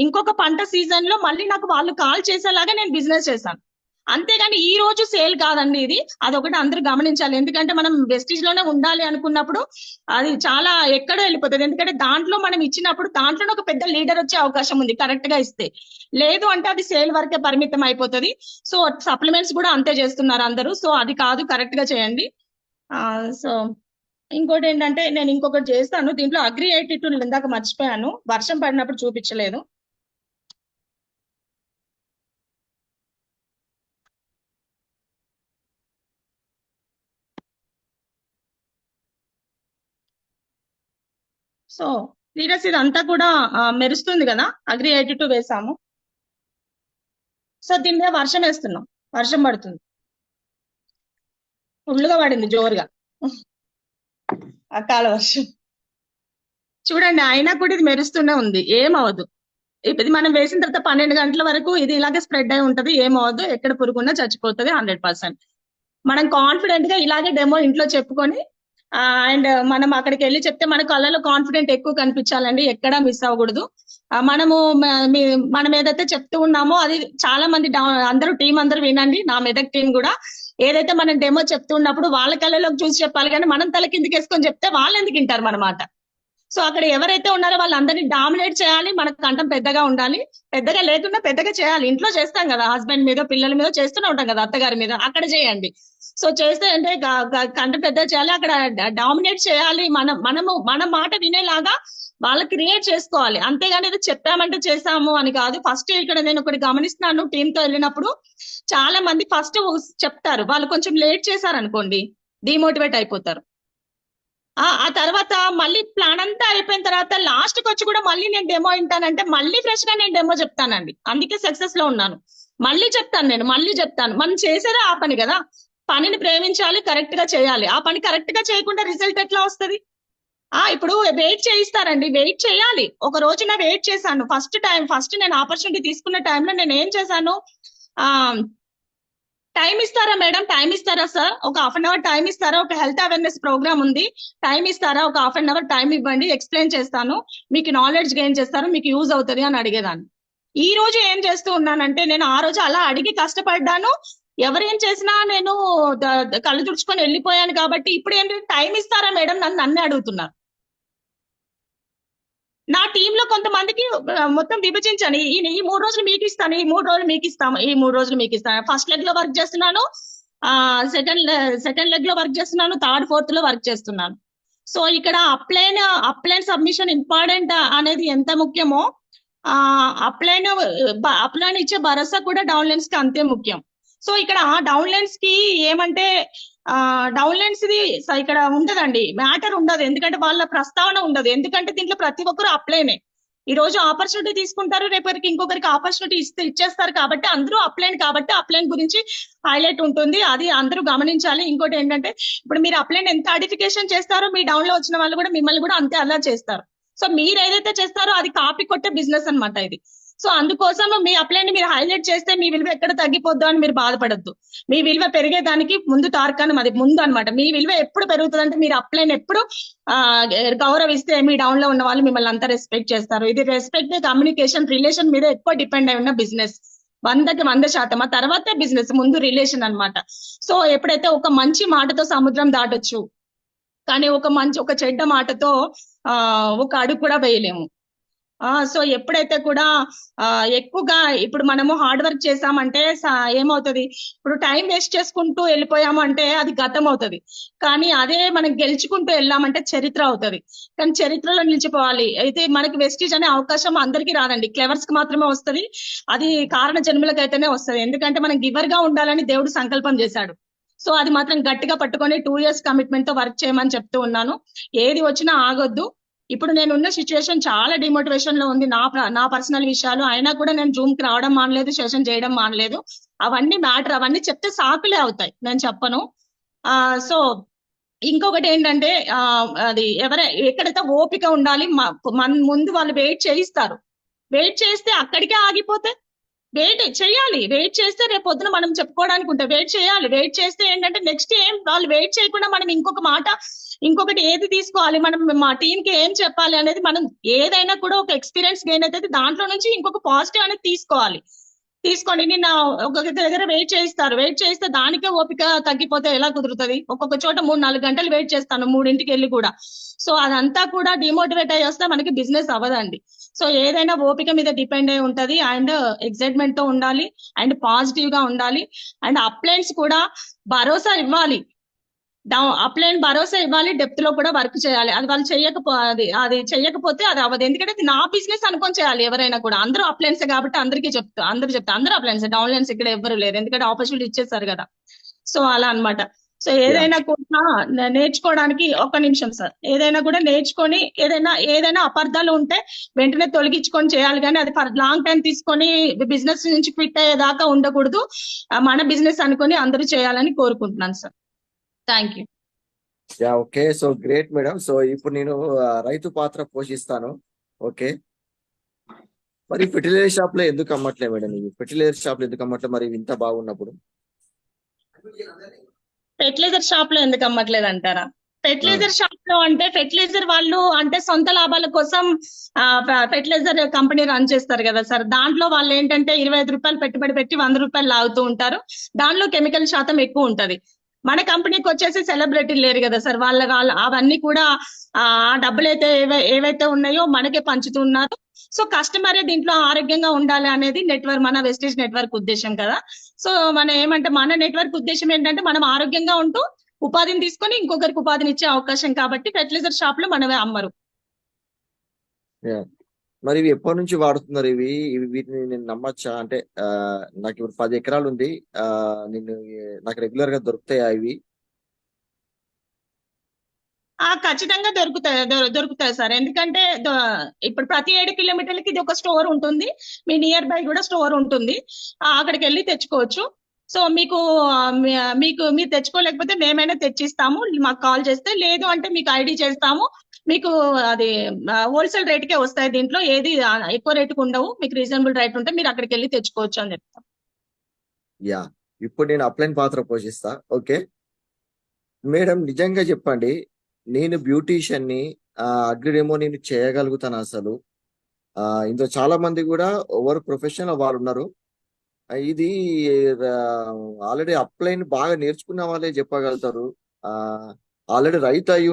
ఇంకొక పంట సీజన్ లో మళ్ళీ నాకు వాళ్ళు కాల్ చేసేలాగా నేను బిజినెస్ చేశాను. అంతేగాని ఈ రోజు సేల్ కాదండి ఇది, అదొకటి అందరూ గమనించాలి. ఎందుకంటే మనం వెస్టీజ్ లోనే ఉండాలి అనుకున్నప్పుడు అది చాలా ఎక్కడో వెళ్ళిపోతుంది. ఎందుకంటే దాంట్లో మనం ఇచ్చినప్పుడు దాంట్లోనే ఒక పెద్ద లీడర్ వచ్చే అవకాశం ఉంది కరెక్ట్ గా ఇస్తే. లేదు అంటే అది సేల్ వరకే పరిమితం అయిపోతుంది. సో సప్లిమెంట్స్ కూడా అంతే చేస్తున్నారు అందరూ. సో అది కాదు, కరెక్ట్ గా చేయండి. సో ఇంకోటి ఏంటంటే, నేను ఇంకొకటి చేస్తాను దీంట్లో. అగ్రి 82 ఇందాక మర్చిపోయాను, వర్షం పడినప్పుడు చూపించలేదు. సో లీడర్స్ ఇదంతా కూడా మెరుస్తుంది కదా, అగ్రి 82 వేసాము. సో దీని మీద వర్షం వేస్తున్నాం, వర్షం పడుతుంది, ఫుల్గా పడింది జోరుగా అకాల వర్షం. చూడండి, అయినా కూడా ఇది మెరుస్తూనే ఉంది, ఏమవదు. ఇది మనం వేసిన తర్వాత 12 గంటల వరకు ఇది ఇలాగే స్ప్రెడ్ అయి ఉంటది, ఏమవద్దు. ఎక్కడ పురుగున్నా చచ్చిపోతుంది 100%. మనం కాన్ఫిడెంట్ గా ఇలాగే డెమో ఇంట్లో చెప్పుకొని అండ్ మనం అక్కడికి వెళ్ళి చెప్తే మన కళ్ళలో కాన్ఫిడెంట్ ఎక్కువ కనిపించాలండి, ఎక్కడా మిస్ అవ్వకూడదు. మనం ఏదైతే చెప్తూ ఉన్నామో అది చాలా మంది అందరూ టీం అందరూ వినండి, నా మెదక్ టీం కూడా. ఏదైతే మనం డెమో చెప్తూ ఉన్నప్పుడు వాళ్ళ కళ్ళలోకి చూసి చెప్పాలి, కానీ మనం తల కిందికి వేసుకొని చెప్తే వాళ్ళు ఎందుకు వింటారు మన మాట. సో అక్కడ ఎవరైతే ఉన్నారో వాళ్ళందరినీ డామినేట్ చేయాలి, మనకు కంఠం పెద్దగా ఉండాలి. పెద్దగా లేకుండా పెద్దగా చేయాలి. ఇంట్లో చేస్తాం కదా, హస్బెండ్ మీద పిల్లల మీద చేస్తూనే ఉంటాం కదా, అత్తగారి మీద, అక్కడ చేయండి. సో చేస్తే అంటే కంఠం పెద్దగా చేయాలి, అక్కడ డామినేట్ చేయాలి. మన మాట వినేలాగా వాళ్ళకి క్రియేట్ చేసుకోవాలి. అంతేగాని ఏదో చెప్పామంటే చేసాము అని కాదు. ఫస్ట్ ఇక్కడ నేను ఒకటి గమనిస్తున్నాను, టీమ్ తో వెళ్ళినప్పుడు చాలా మంది ఫస్ట్ చెప్తారు, వాళ్ళు కొంచెం లేట్ చేశారనుకోండి డిమోటివేట్ అయిపోతారు. ఆ తర్వాత మళ్ళీ ప్లాన్ అంతా అయిపోయిన తర్వాత లాస్ట్ కి వచ్చి కూడా మళ్ళీ నేను డెమో వింటానంటే మళ్ళీ ఫ్రెష్ గా నేను డెమో చెప్తానండి. అందుకే సక్సెస్ లో ఉన్నాను. మళ్ళీ చెప్తాను. మనం చేసేదే ఆ పని కదా. పనిని ప్రేమించాలి, కరెక్ట్ గా చేయాలి. ఆ పని కరెక్ట్ గా చేయకుండా రిజల్ట్ ఎట్లా వస్తది? ఇప్పుడు వెయిట్ చేయిస్తారండి, వెయిట్ చేయాలి. ఒక రోజున వెయిట్ చేశాను. ఫస్ట్ నేను ఆపర్చునిటీ తీసుకున్న టైంలో నేను ఏం చేశాను, టైం ఇస్తారా మేడం, టైం ఇస్తారా సార్, ఒక హాఫ్ అన్ అవర్ టైం ఇస్తారా, ఒక హెల్త్ అవేర్నెస్ ప్రోగ్రామ్ ఉంది, టైం ఇస్తారా, ఒక హాఫ్ అన్ అవర్ టైం ఇవ్వండి, ఎక్స్ప్లెయిన్ చేస్తాను, మీకు నాలెడ్జ్ గెయిన్ చేస్తారు, మీకు యూజ్ అవుతుంది అని అడిగేదాన్ని. ఈ రోజు ఏం చేస్తూ ఉన్నానంటే, నేను ఆ రోజు అలా అడిగి కష్టపడ్డాను, ఎవరేం చేసినా నేను కళ్ళు తుడుచుకొని వెళ్ళిపోయాను. కాబట్టి ఇప్పుడు ఏంటంటే టైం ఇస్తారా మేడం నన్ను అడుగుతున్నారు. నా టీమ్ లో కొంతమందికి మొత్తం విభజించాను. ఈ 3 రోజులు మీకు ఇస్తాను, ఈ 3 రోజులు మీకు ఇస్తాము, ఈ 3 రోజులు మీకు ఇస్తాను. ఫస్ట్ లెగ్ లో వర్క్ చేస్తున్నాను, సెకండ్ లెగ్ లో వర్క్ చేస్తున్నాను, థర్డ్ ఫోర్త్ లో వర్క్ చేస్తున్నాను. సో ఇక్కడ అప్లైన్ సబ్మిషన్ ఇంపార్టెంట్ అనేది ఎంత ముఖ్యమో, అప్లైన్ ఇచ్చే భరోసా కూడా డౌన్లైన్స్ కి అంతే ముఖ్యం. సో ఇక్కడ డౌన్లైన్స్ కి ఏమంటే, డౌన్లైన్స్ ది ఇక్కడ ఉండదండి, మ్యాటర్ ఉండదు. ఎందుకంటే వాళ్ళ ప్రస్తావన ఉండదు. ఎందుకంటే దీంట్లో ప్రతి ఒక్కరు అప్లైనే. ఈ రోజు ఆపర్చునిటీ తీసుకుంటారు, రేపటికి ఇంకొకరికి ఆపర్చునిటీ ఇచ్చేస్తారు. కాబట్టి అందరూ అప్లైన్, కాబట్టి అప్లైన్ గురించి హైలైట్ ఉంటుంది, అది అందరూ గమనించాలి. ఇంకోటి ఏంటంటే, ఇప్పుడు మీరు అప్లైన్ ఎంత ఐడెంటిఫికేషన్ చేస్తారో మీ డౌన్ లో వచ్చిన వాళ్ళు కూడా మిమ్మల్ని కూడా అంతే అలా చేస్తారు. సో మీరు ఏదైతే చేస్తారో అది కాపీ కొట్టే బిజినెస్ అన్నమాట ఇది. సో అందుకోసం మీ అప్లైన్ మీరు హైలైట్ చేస్తే మీ విలువ ఎక్కడ తగ్గిపోద్దు అని మీరు బాధపడద్దు. మీ విలువ పెరిగేదానికి ముందు తార్కాణం అది ముందు అన్నమాట. మీ విలువ ఎప్పుడు పెరుగుతుందంటే, మీరు అప్లైన్ ఎప్పుడు గౌరవిస్తే మీ డౌన్ లో ఉన్న వాళ్ళు మిమ్మల్ని అంతా రెస్పెక్ట్ చేస్తారు. ఇది రెస్పెక్ట్, కమ్యూనికేషన్, రిలేషన్ మీద ఎక్కువ డిపెండ్ అయి ఉన్న బిజినెస్. 100కి 100%. ఆ తర్వాతే బిజినెస్, ముందు రిలేషన్ అన్నమాట. సో ఎప్పుడైతే ఒక మంచి మాటతో సముద్రం దాటొచ్చు, కానీ ఒక చెడ్డ మాటతో ఒక అడుగు కూడా వేయలేము. సో ఎప్పుడైతే కూడా ఎక్కువగా ఇప్పుడు మనము హార్డ్ వర్క్ చేసామంటే ఏమవుతుంది, ఇప్పుడు టైం వేస్ట్ చేసుకుంటూ వెళ్ళిపోయాము అంటే అది గతం అవుతుంది. కానీ అదే మనం గెలుచుకుంటూ వెళ్ళామంటే చరిత్ర అవుతుంది. కానీ చరిత్రలో నిలిచిపోవాలి. అయితే మనకి వెస్టీజ్ అనే అవకాశం అందరికీ రాదండి, క్లెవర్స్ కి మాత్రమే వస్తుంది. అది కారణ జన్మలకైతేనే వస్తుంది. ఎందుకంటే మనం గివర్ గా ఉండాలని దేవుడు సంకల్పం చేశాడు. సో అది మాత్రం గట్టిగా పట్టుకొని 2 years కమిట్మెంట్ తో వర్క్ చేయమని చెప్తూ ఉన్నాను. ఏది వచ్చినా ఆగొద్దు. ఇప్పుడు నేనున్న సిచ్యువేషన్ చాలా డిమోటివేషన్ లో ఉంది, నా పర్సనల్ విషయాలు అయినా కూడా నేను జూమ్ కి రావడం మానలేదు, సెషన్ చేయడం మానలేదు. అవన్నీ చెప్తే సాకులే అవుతాయి, నేను చెప్పను. సో ఇంకొకటి ఏంటంటే, అది ఎక్కడైతే ఓపిక ఉండాలి, ముందు వాళ్ళు వెయిట్ చేయిస్తారు. వెయిట్ చేస్తే అక్కడికే ఆగిపోతే వెయిట్ చేయాలి. వెయిట్ చేస్తే రేపు పొద్దున మనం చెప్పుకోవడానికి ఉంటాయి. వెయిట్ చేయాలి. వెయిట్ చేస్తే ఏంటంటే నెక్స్ట్ వాళ్ళు వెయిట్ చేయకుండా మనం ఇంకొకటి ఏది తీసుకోవాలి, మనం మా టీం కి ఏం చెప్పాలి అనేది, మనం ఏదైనా కూడా ఒక ఎక్స్పీరియన్స్ గెయిన్ అయితే దాంట్లో నుంచి ఇంకొక పాజిటివ్ అనేది తీసుకొని నిన్న ఒక్కొక్క దగ్గర వెయిట్ చేయిస్తే దానికే ఓపిక తగ్గిపోతే ఎలా కుదురుతుంది? ఒక్కొక్క చోట 3-4 గంటలు వెయిట్ చేస్తాను, 3ంటికి వెళ్ళి కూడా. సో అదంతా కూడా డిమోటివేట్ అయ్యి వస్తే మనకి బిజినెస్ అవ్వదండి. సో ఏదైనా ఓపిక మీద డిపెండ్ అయి ఉంటది, అండ్ ఎక్సైట్మెంట్ తో ఉండాలి, అండ్ పాజిటివ్ గా ఉండాలి, అండ్ అప్లైన్స్ కూడా భరోసా ఇవ్వాలి. అప్లైన్ భరోసా ఇవ్వాలి, డెప్త్ లో కూడా వర్క్ చేయాలి. అది వాళ్ళు చెయ్యకపోతే అది అవ్వదు. ఎందుకంటే అది నా బిజినెస్ అనుకొని చేయాలి. ఎవరైనా కూడా, అందరూ అప్లైన్స్ కాబట్టి అందరూ చెప్తా అందరూ అప్లైన్స్, డౌన్లైన్స్ ఇక్కడ ఎవరు లేరు, ఎందుకంటే ఆపర్చునిటీ ఇచ్చేసారు కదా. సో అలా అన్నమాట. సో ఏదైనా కూడా నేర్చుకోవడానికి, ఒక్క నిమిషం సార్, ఏదైనా కూడా నేర్చుకొని, ఏదైనా అపార్థాలు ఉంటే వెంటనే తొలగించుకొని చేయాలి. కానీ అది ఫర్ లాంగ్ టైం తీసుకొని బిజినెస్ నుంచి క్విట్ అయ్యేదాకా ఉండకూడదు. మన బిజినెస్ అనుకొని అందరూ చేయాలని కోరుకుంటున్నాను sir. Thank you. Okay. So great madam. So ఇప్పుడు నేను రైతు పాత్ర పోషిస్తాను. ఓకే, మరి ఫెర్టిలైజర్ షాప్ లో ఎందుకు అమ్మట్లే మేడం? ఫెర్టిలైజర్ షాప్ లో ఎందుకు అమ్మట్లే మరి ఇంత బాగున్నప్పుడు? ఫెర్టిలైజర్ షాప్ లో ఎందుకు అమ్మట్లేదు అంటారా? ఫెర్టిలైజర్ షాప్ లో అంటే ఫెర్టిలైజర్ వాళ్ళు అంటే సొంత లాభాల కోసం ఫెర్టిలైజర్ కంపెనీ రన్ చేస్తారు కదా సార్. దాంట్లో వాళ్ళు ఏంటంటే 25 రూపాయలు పెట్టుబడి పెట్టి 100 రూపాయలు లాగుతూ ఉంటారు. దాంట్లో కెమికల్ శాతం ఎక్కువ ఉంటది. మన కంపెనీకి వచ్చేసి సెలబ్రిటీలు లేరు కదా సార్, వాళ్ళ అవన్నీ కూడా ఆ డబ్బులు అయితే ఏవైతే ఉన్నాయో మనకే పంచుతున్నారు. సో కస్టమరే దీంట్లో ఆరోగ్యంగా ఉండాలి అనేది మన వెస్టేజ్ నెట్వర్క్ ఉద్దేశం కదా. సో మన నెట్వర్క్ ఉద్దేశం ఏంటంటే, మనం ఆరోగ్యంగా ఉంటూ ఉపాధిని తీసుకొని ఇంకొకరికి ఉపాధిని ఇచ్చే అవకాశం. కాబట్టి ఫెర్టిలైజర్ షాప్ లో మనమే అమ్మరు. Yeah. మరి ఇవి ఎప్పటి నుంచి వాడుతున్నారు వీటిని నేను నమ్మచ్చా అంటే నాకు ఇప్పుడు 10 ఎకరాలు ఉంది. నేను నాకు రెగ్యులర్ గా దొరుకుతాయా ఇవి? ఖచ్చితంగా దొరుకుతాయి సార్. ఎందుకంటే ఇప్పుడు ప్రతి 7 కిలోమీటర్లకి ఇది ఒక స్టోర్ ఉంటుంది. మీ నియర్ బై కూడా స్టోర్ ఉంటుంది. అక్కడికి వెళ్ళి తెచ్చుకోవచ్చు. సో మీకు మీరు తెచ్చుకోలేకపోతే మేమైనా తెచ్చిస్తాము. మాకు కాల్ చేస్తే, లేదు అంటే మీకు ఐడి చేస్తాము. మీకు అది హోల్సేల్ రేట్కే వస్తాయి. దీంట్లో ఏది ఎక్కువ రేటుకు ఉండవు. మీకు రీజనబుల్ రేట్ ఉంటే మీరు అక్కడికి వెళ్ళి తెచ్చుకోవచ్చు అని చెప్తాం. యా, ఇప్పుడు నేను అప్లైన్ పాత్ర పోషిస్తా. ఓకే మేడం, నిజంగా చెప్పండి, నేను బ్యూటీషియన్ ని అగ్రిడేమో నేను చేయగలుగుతాను అసలు? ఇందులో చాలా మంది కూడా ఎవరు ప్రొఫెషన్ వాళ్ళు ఉన్నారు. ఇది ఆల్రెడీ అప్లైన్ బాగా నేర్చుకున్న వాళ్ళే చెప్పగలుగుతారు. ఆల్రెడీ రైతు అయి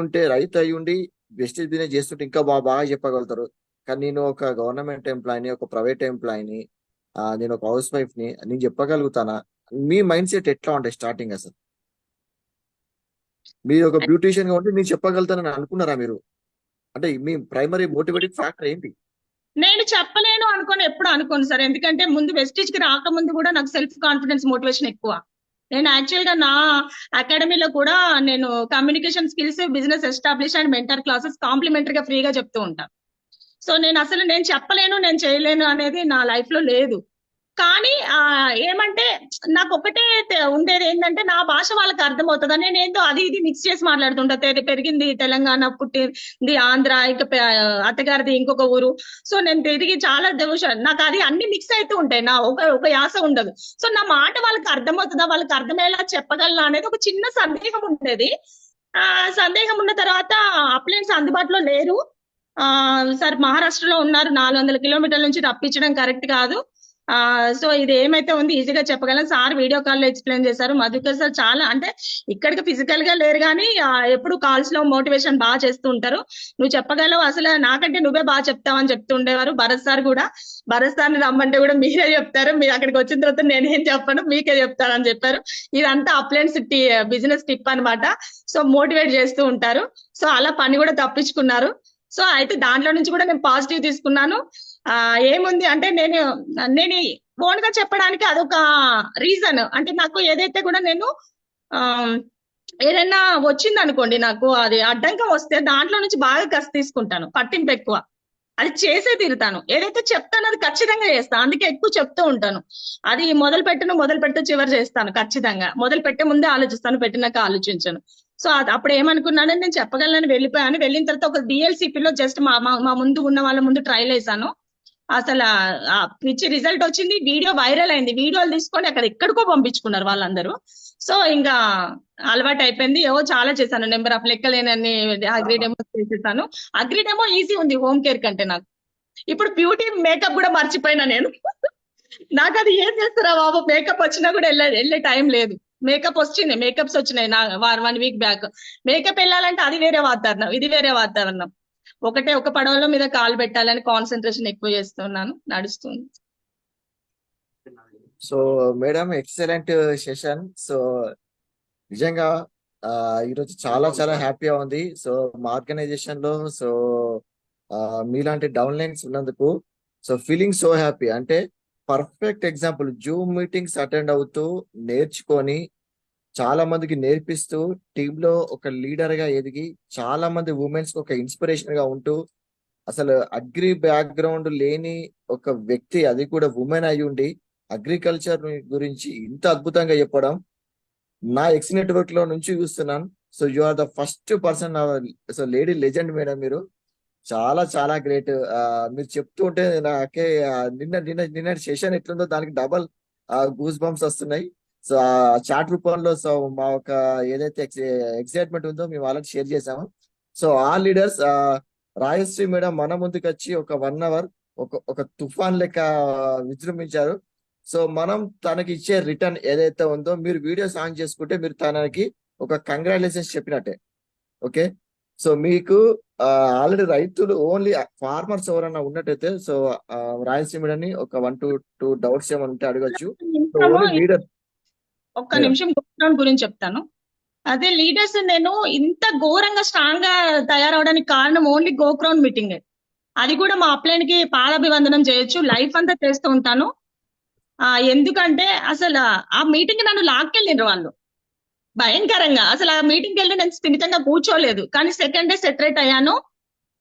ఉండి వెస్టేజ్ బిజినెస్ చేస్తుంటే ఇంకా బాగా చెప్పగలుగుతారు. కానీ నేను ఒక గవర్నమెంట్ ఎంప్లాయీని, ఒక ప్రైవేట్ ఎంప్లాయీని, నేను ఒక హౌస్ వైఫ్ ని, నేను చెప్పగలుగుతానా? మీ మైండ్ సెట్ ఎట్లా ఉంటాయి స్టార్టింగ్ అసలు? మీరు ఒక బ్యూటీషియన్ గా ఉంటే నేను చెప్పగలుగుతానని అనుకున్నారా మీరు? అంటే మీ ప్రైమరీ మోటివేటింగ్ ఫ్యాక్టర్ ఏంటి? నేను చెప్పలేను ఎప్పుడు అనుకోను సార్. ఎందుకంటే ముందు వెస్టేజ్ కి రాకముందు కూడా నాకు సెల్ఫ్ కాన్ఫిడెన్స్, మోటివేషన్ ఎక్కువ. నేను యాక్చువల్ గా నా అకాడమీలో కూడా నేను communication skills, business establish and mentor classes కాంప్లిమెంటరీగా ఫ్రీగా చెప్తూ ఉంటాను. సో నేను చెప్పలేను, నేను చేయలేను అనేది నా లైఫ్ లో లేదు. కానీ ఏమంటే నాకు ఒకటే ఉండేది ఏంటంటే, నా భాష వాళ్ళకి అర్థమవుతుంది. నేను ఏందో అది ఇది మిక్స్ చేసి మాట్లాడుతుంటా. పెరిగింది తెలంగాణ, పుట్టింది ఆంధ్ర, ఇంకా అత్తగారిది ఇంకొక ఊరు. సో నేను తిరిగి చాలా నాకు అది అన్ని మిక్స్ అవుతూ ఉంటాయి. నా ఒక యాస ఉండదు. సో నా మాట వాళ్ళకి అర్థమవుతుందా, వాళ్ళకి అర్థమయ్యేలా చెప్పగలనా అనేది ఒక చిన్న సందేహం ఉండేది. సందేహం ఉన్న తర్వాత అప్లయన్స్ అందుబాటులో లేరు సార్. మహారాష్ట్రలో ఉన్నారు. 400 కిలోమీటర్ల నుంచి రప్పించడం కరెక్ట్ కాదు. సో ఇది ఏమైతే ఉంది ఈజీగా చెప్పగలను. సార్ వీడియో కాల్ లో ఎక్స్ప్లెయిన్ చేశారు. మధుకర్ సార్ చాలా, అంటే ఇక్కడికి ఫిజికల్ గా లేరు కానీ ఎప్పుడు కాల్స్ లో మోటివేషన్ బాగా చేస్తూ ఉంటారు. నువ్వు చెప్పగలవు, అసలు నాకంటే నువ్వే బాగా చెప్తావు అని చెప్తూ ఉండేవారు. భరత్ సార్ కూడా, భరత్ సార్ని రమ్మంటే కూడా మీరే చెప్తారు, మీరు అక్కడికి వచ్చిన తర్వాత నేనేం చెప్పను, మీకే చెప్తానని చెప్పారు. ఇదంతా అప్లయన్స్ బిజినెస్ టిప్ అన్నమాట. సో మోటివేట్ చేస్తూ ఉంటారు. సో అలా పని కూడా తప్పించుకున్నారు. సో అయితే దాంట్లో నుంచి కూడా నేను పాజిటివ్ తీసుకున్నాను. ఏముంది అంటే నేను ఓన్ గా చెప్పడానికి అదొక రీజన్. అంటే నాకు ఏదైతే కూడా నేను ఏదైనా వచ్చింది అనుకోండి, నాకు అది అడ్డంకం వస్తే దాంట్లో నుంచి బాగా కసి తీసుకుంటాను, పట్టింపు ఎక్కువ, అది చేసే తీరుతాను. ఏదైతే చెప్తానో అది ఖచ్చితంగా చేస్తాను. అందుకే ఎక్కువ చెప్తూ ఉంటాను. అది మొదలు పెట్టు చివరి చేస్తాను. ఖచ్చితంగా మొదలు పెట్టే ముందే ఆలోచిస్తాను, పెట్టినాక ఆలోచించను. సో అప్పుడు ఏమనుకున్నానని, నేను చెప్పగలను వెళ్ళిపోయాను. వెళ్ళిన తర్వాత ఒక డిఎల్సిపిలో జస్ట్ మా ముందు ఉన్న వాళ్ళ ముందు ట్రైల్ వేసాను. అసలు పిచ్చి రిజల్ట్ వచ్చింది. వీడియో వైరల్ అయింది. వీడియోలు తీసుకొని అక్కడ ఎక్కడికో పంపించుకున్నారు వాళ్ళందరూ. సో ఇంకా అలవాటు అయిపోయింది. చాలా చేశాను, నెంబర్ ఆఫ్ లెక్కలేనన్ని అగ్రి డెమో చేసేసాను. అగ్రి డెమో ఈజీ ఉంది హోమ్ కేర్ కంటే. నాకు ఇప్పుడు బ్యూటీ మేకప్ కూడా మర్చిపోయినా నేను. నాకు అది ఏం చేస్తారా బాబు, మేకప్ వచ్చినా కూడా వెళ్ళే టైం లేదు. మేకప్స్ వచ్చినాయి 1 వీక్ బ్యాక్. మేకప్ వెళ్ళాలంటే అది వేరే వాతావరణం, ఇది వేరే వాతావరణం. ఒక పడవలో మీద కాలు పెట్టాలని కాన్సన్ట్రేషన్ ఎక్కువ చేస్తున్నాను, నడుస్తుంది. So madam, excellent session. So నిజంగా ఈరోజు చాలా హ్యాపీగా ఉంది. సో మా ఆర్గనైజేషన్ లో సో మీలాంటి డౌన్ లైన్స్ ఉన్నందుకు సో ఫీలింగ్ సో హ్యాపీ. అంటే perfect example, Zoom meetings attend అవుతూ నేర్చుకొని చాలా మందికి నేర్పిస్తూ టీమ్ లో ఒక లీడర్ గా ఎదిగి చాలా మంది ఉమెన్స్ కి ఒక ఇన్స్పిరేషన్ గా ఉంటూ, అసలు అగ్రి బ్యాక్గ్రౌండ్ లేని ఒక వ్యక్తి, అది కూడా ఉమెన్ అయి ఉండి అగ్రికల్చర్ గురించి ఇంత అద్భుతంగా చెప్పడం నా ఎక్స్ నెట్వర్క్ లో నుంచి చూస్తున్నాను. So you are the first person, so lady legend madam. మీరు చాలా గ్రేట్. మీరు చెప్తూ ఉంటే నాకే నిన్న సెషన్ ఎట్లుందో దానికి డబల్ గూస్ బంప్స్ వస్తున్నాయి. సో ఆ చాట్ రూపంలో సో మా ఒక ఏదైతే ఎక్సైట్మెంట్ ఉందో మేము వాళ్ళకి షేర్ చేసాము. సో ఆ లీడర్స్ రాయశ్రీ మేడం మన ముందుకు వచ్చి ఒక 1 అవర్ ఒక తుఫాన్ లెక్క విజృంభించారు. సో మనం తనకి ఇచ్చే రిటర్న్ ఏదైతే ఉందో, మీరు వీడియోస్ ఆన్ చేసుకుంటే మీరు తనకి ఒక కంగ్రాచులేషన్స్ చెప్పినట్టే. ఓకే, సో మీకు ఆల్రెడీ రైతులు ఓన్లీ ఫార్మర్స్ ఎవరన్నా ఉన్నట్టయితే సో రాయలసీమ మీడని ఒక 1 to 2 డౌట్స్ ఏమైనా ఉంటే అడగచ్చు. ఒక్క నిమిషం గోక్రౌన్ గురించి చెప్తాను. అదే లీడర్స్, నేను ఇంత ఘోరంగా స్ట్రాంగ్ గా తయారవడానికి కారణం ఓన్లీ గోక్రౌన్ మీటింగ్. అది కూడా మా అప్లైన్ కి పాదాభివందనం చేయొచ్చు, లైఫ్ అంతా చేస్తూ ఉంటాను. ఎందుకంటే అసలు ఆ మీటింగ్ నన్ను లాక్కెళ్ళిండ్రు వాళ్ళు భయంకరంగా. అసలు ఆ మీటింగ్కి వెళ్ళి నేను స్థిమితంగా కూర్చోలేదు, కానీ సెకండ్ డే సెటరేట్ అయ్యాను.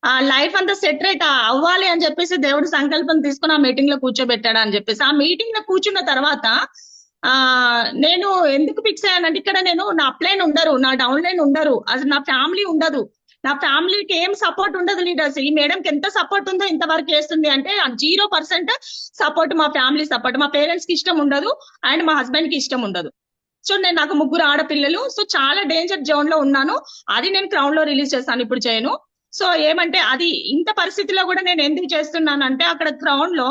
ఆ లైఫ్ అంతా సెటరేట్ అవ్వాలి అని చెప్పేసి దేవుడు సంకల్పం తీసుకుని ఆ మీటింగ్ లో కూర్చోబెట్టాడు అని చెప్పేసి. ఆ మీటింగ్ లో కూర్చున్న తర్వాత నేను ఎందుకు ఫిక్స్ అయ్యానంటే, ఇక్కడ నేను నా అప్లైన్ ఉండరు, నా డౌన్ లైన్ ఉండరు, అసలు నా ఫ్యామిలీ ఉండదు, నా ఫ్యామిలీకి ఏం సపోర్ట్ ఉండదు. లీడర్స్ ఈ మేడంకి ఎంత సపోర్ట్ ఉందో ఇంతవరకు చేస్తుంది అంటే 0% సపోర్ట్, మా ఫ్యామిలీ సపోర్ట్. మా పేరెంట్స్ కి ఇష్టం ఉండదు అండ్ మా హస్బెండ్ కి ఇష్టం ఉండదు. సో నేను నాకు 3 ఆడపిల్లలు, సో చాలా డేంజర్ జోన్ లో ఉన్నాను. అది నేను క్రౌన్ లో రిలీజ్ చేస్తాను, ఇప్పుడు చేయను. సో ఏమంటే అది ఇంత పరిస్థితిలో కూడా నేను ఎందుకు చేస్తున్నానంటే, అక్కడ క్రౌన్ లో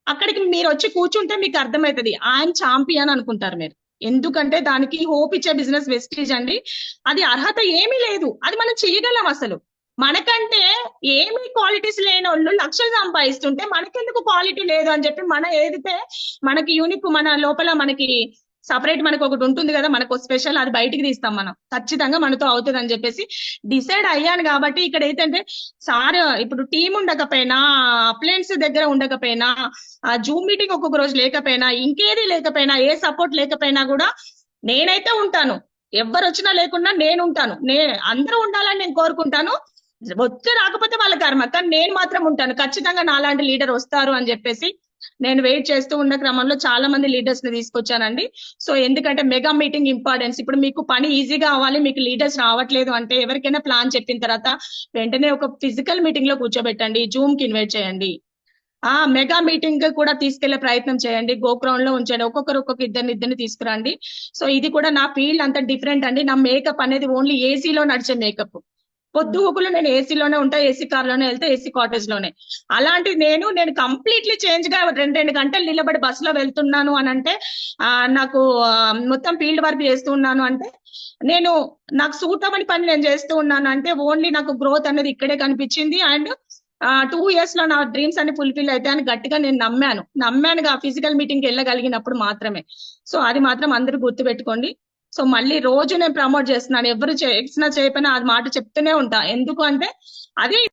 అక్కడికి మీరు వచ్చి కూర్చుంటే మీకు అర్థమవుతుంది ఐఎమ్ ఛాంపియన్ అనుకుంటారు మీరు. ఎందుకంటే దానికి హోప్ ఇచ్చే బిజినెస్ వెస్టీజ్ అండి. అది అర్హత ఏమీ లేదు, అది మనం చేయగలం. అసలు మనకంటే ఏమి క్వాలిటీస్ లేని వాళ్ళు లక్షలు సంపాదిస్తుంటే మనకెందుకు క్వాలిటీ లేదు అని చెప్పి, మన ఏదైతే మనకి యూనిక్, మన లోపల మనకి సపరేట్ మనకు ఒకటి ఉంటుంది కదా, మనకు స్పెషల్, అది బయటికి తీస్తాం మనం. ఖచ్చితంగా మనతో అవుతుంది అని చెప్పేసి డిసైడ్ అయ్యాను. కాబట్టి ఇక్కడ ఏంటంటే సార్ ఇప్పుడు టీం ఉండకపోయినా, అప్లయన్స్ దగ్గర ఉండకపోయినా, జూమ్ మీటింగ్ ఒక్కొక్క రోజు లేకపోయినా, ఇంకేది లేకపోయినా, ఏ సపోర్ట్ లేకపోయినా కూడా నేనైతే ఉంటాను. ఎవరు వచ్చినా లేకున్నా నేను ఉంటాను. అందరూ ఉండాలని నేను కోరుకుంటాను. వచ్చి రాకపోతే వాళ్ళ కర్మ, కానీ నేను మాత్రం ఉంటాను. ఖచ్చితంగా నాలాంటి లీడర్ వస్తారు అని చెప్పేసి నేను వెయిట్ చేస్తూ ఉన్న క్రమంలో చాలా మంది లీడర్స్ ని తీసుకొచ్చానండి. సో ఎందుకంటే మెగా మీటింగ్ ఇంపార్టెన్స్. ఇప్పుడు మీకు పని ఈజీగా అవ్వాలి, మీకు లీడర్స్ రావట్లేదు అంటే, ఎవరికైనా ప్లాన్ చెప్పిన తర్వాత వెంటనే ఒక ఫిజికల్ మీటింగ్ లో కూర్చోబెట్టండి, జూమ్ కి ఇన్వైట్ చేయండి. మెగా మీటింగ్ కూడా తీసుకెళ్లే ప్రయత్నం చేయండి, గోక్రౌన్ లో ఉంచండి, ఒక్కొక్కరు ఇద్దరిని తీసుకురండి. సో ఇది కూడా నా ఫీల్డ్ అంత డిఫరెంట్ అండి. నా మేకప్ అనేది ఓన్లీ ఏసీలో నడిచే మేకప్. పొద్దుగుకులు నేను ఏసీలోనే ఉంటా, ఏసీ కార్ లోనే వెళ్తే, ఏసీ కాటేజ్ లోనే. అలాంటి నేను కంప్లీట్లీ చేంజ్ గా 2 గంటలు నిలబడి బస్సులో వెళ్తున్నాను అని అంటే, నాకు మొత్తం ఫీల్డ్ వర్క్ చేస్తూ ఉన్నాను అంటే, నాకు సూట్ అవ్వని పని నేను చేస్తూ ఉన్నాను అంటే, ఓన్లీ నాకు గ్రోత్ అనేది ఇక్కడే కనిపించింది. అండ్ 2 years లో నా డ్రీమ్స్ అన్ని ఫుల్ఫిల్ అయితే అని గట్టిగా నేను నమ్మానుగా ఫిజికల్ మీటింగ్ కి వెళ్ళగలిగినప్పుడు మాత్రమే. సో అది మాత్రం అందరూ గుర్తు పెట్టుకోండి. సో మళ్ళీ రోజు నేను ప్రమోట్ చేస్తున్నాను, ఎవరు చేసినా చేయకపోయినా అది మాట చెప్తూనే ఉంటా. ఎందుకు అంటే అది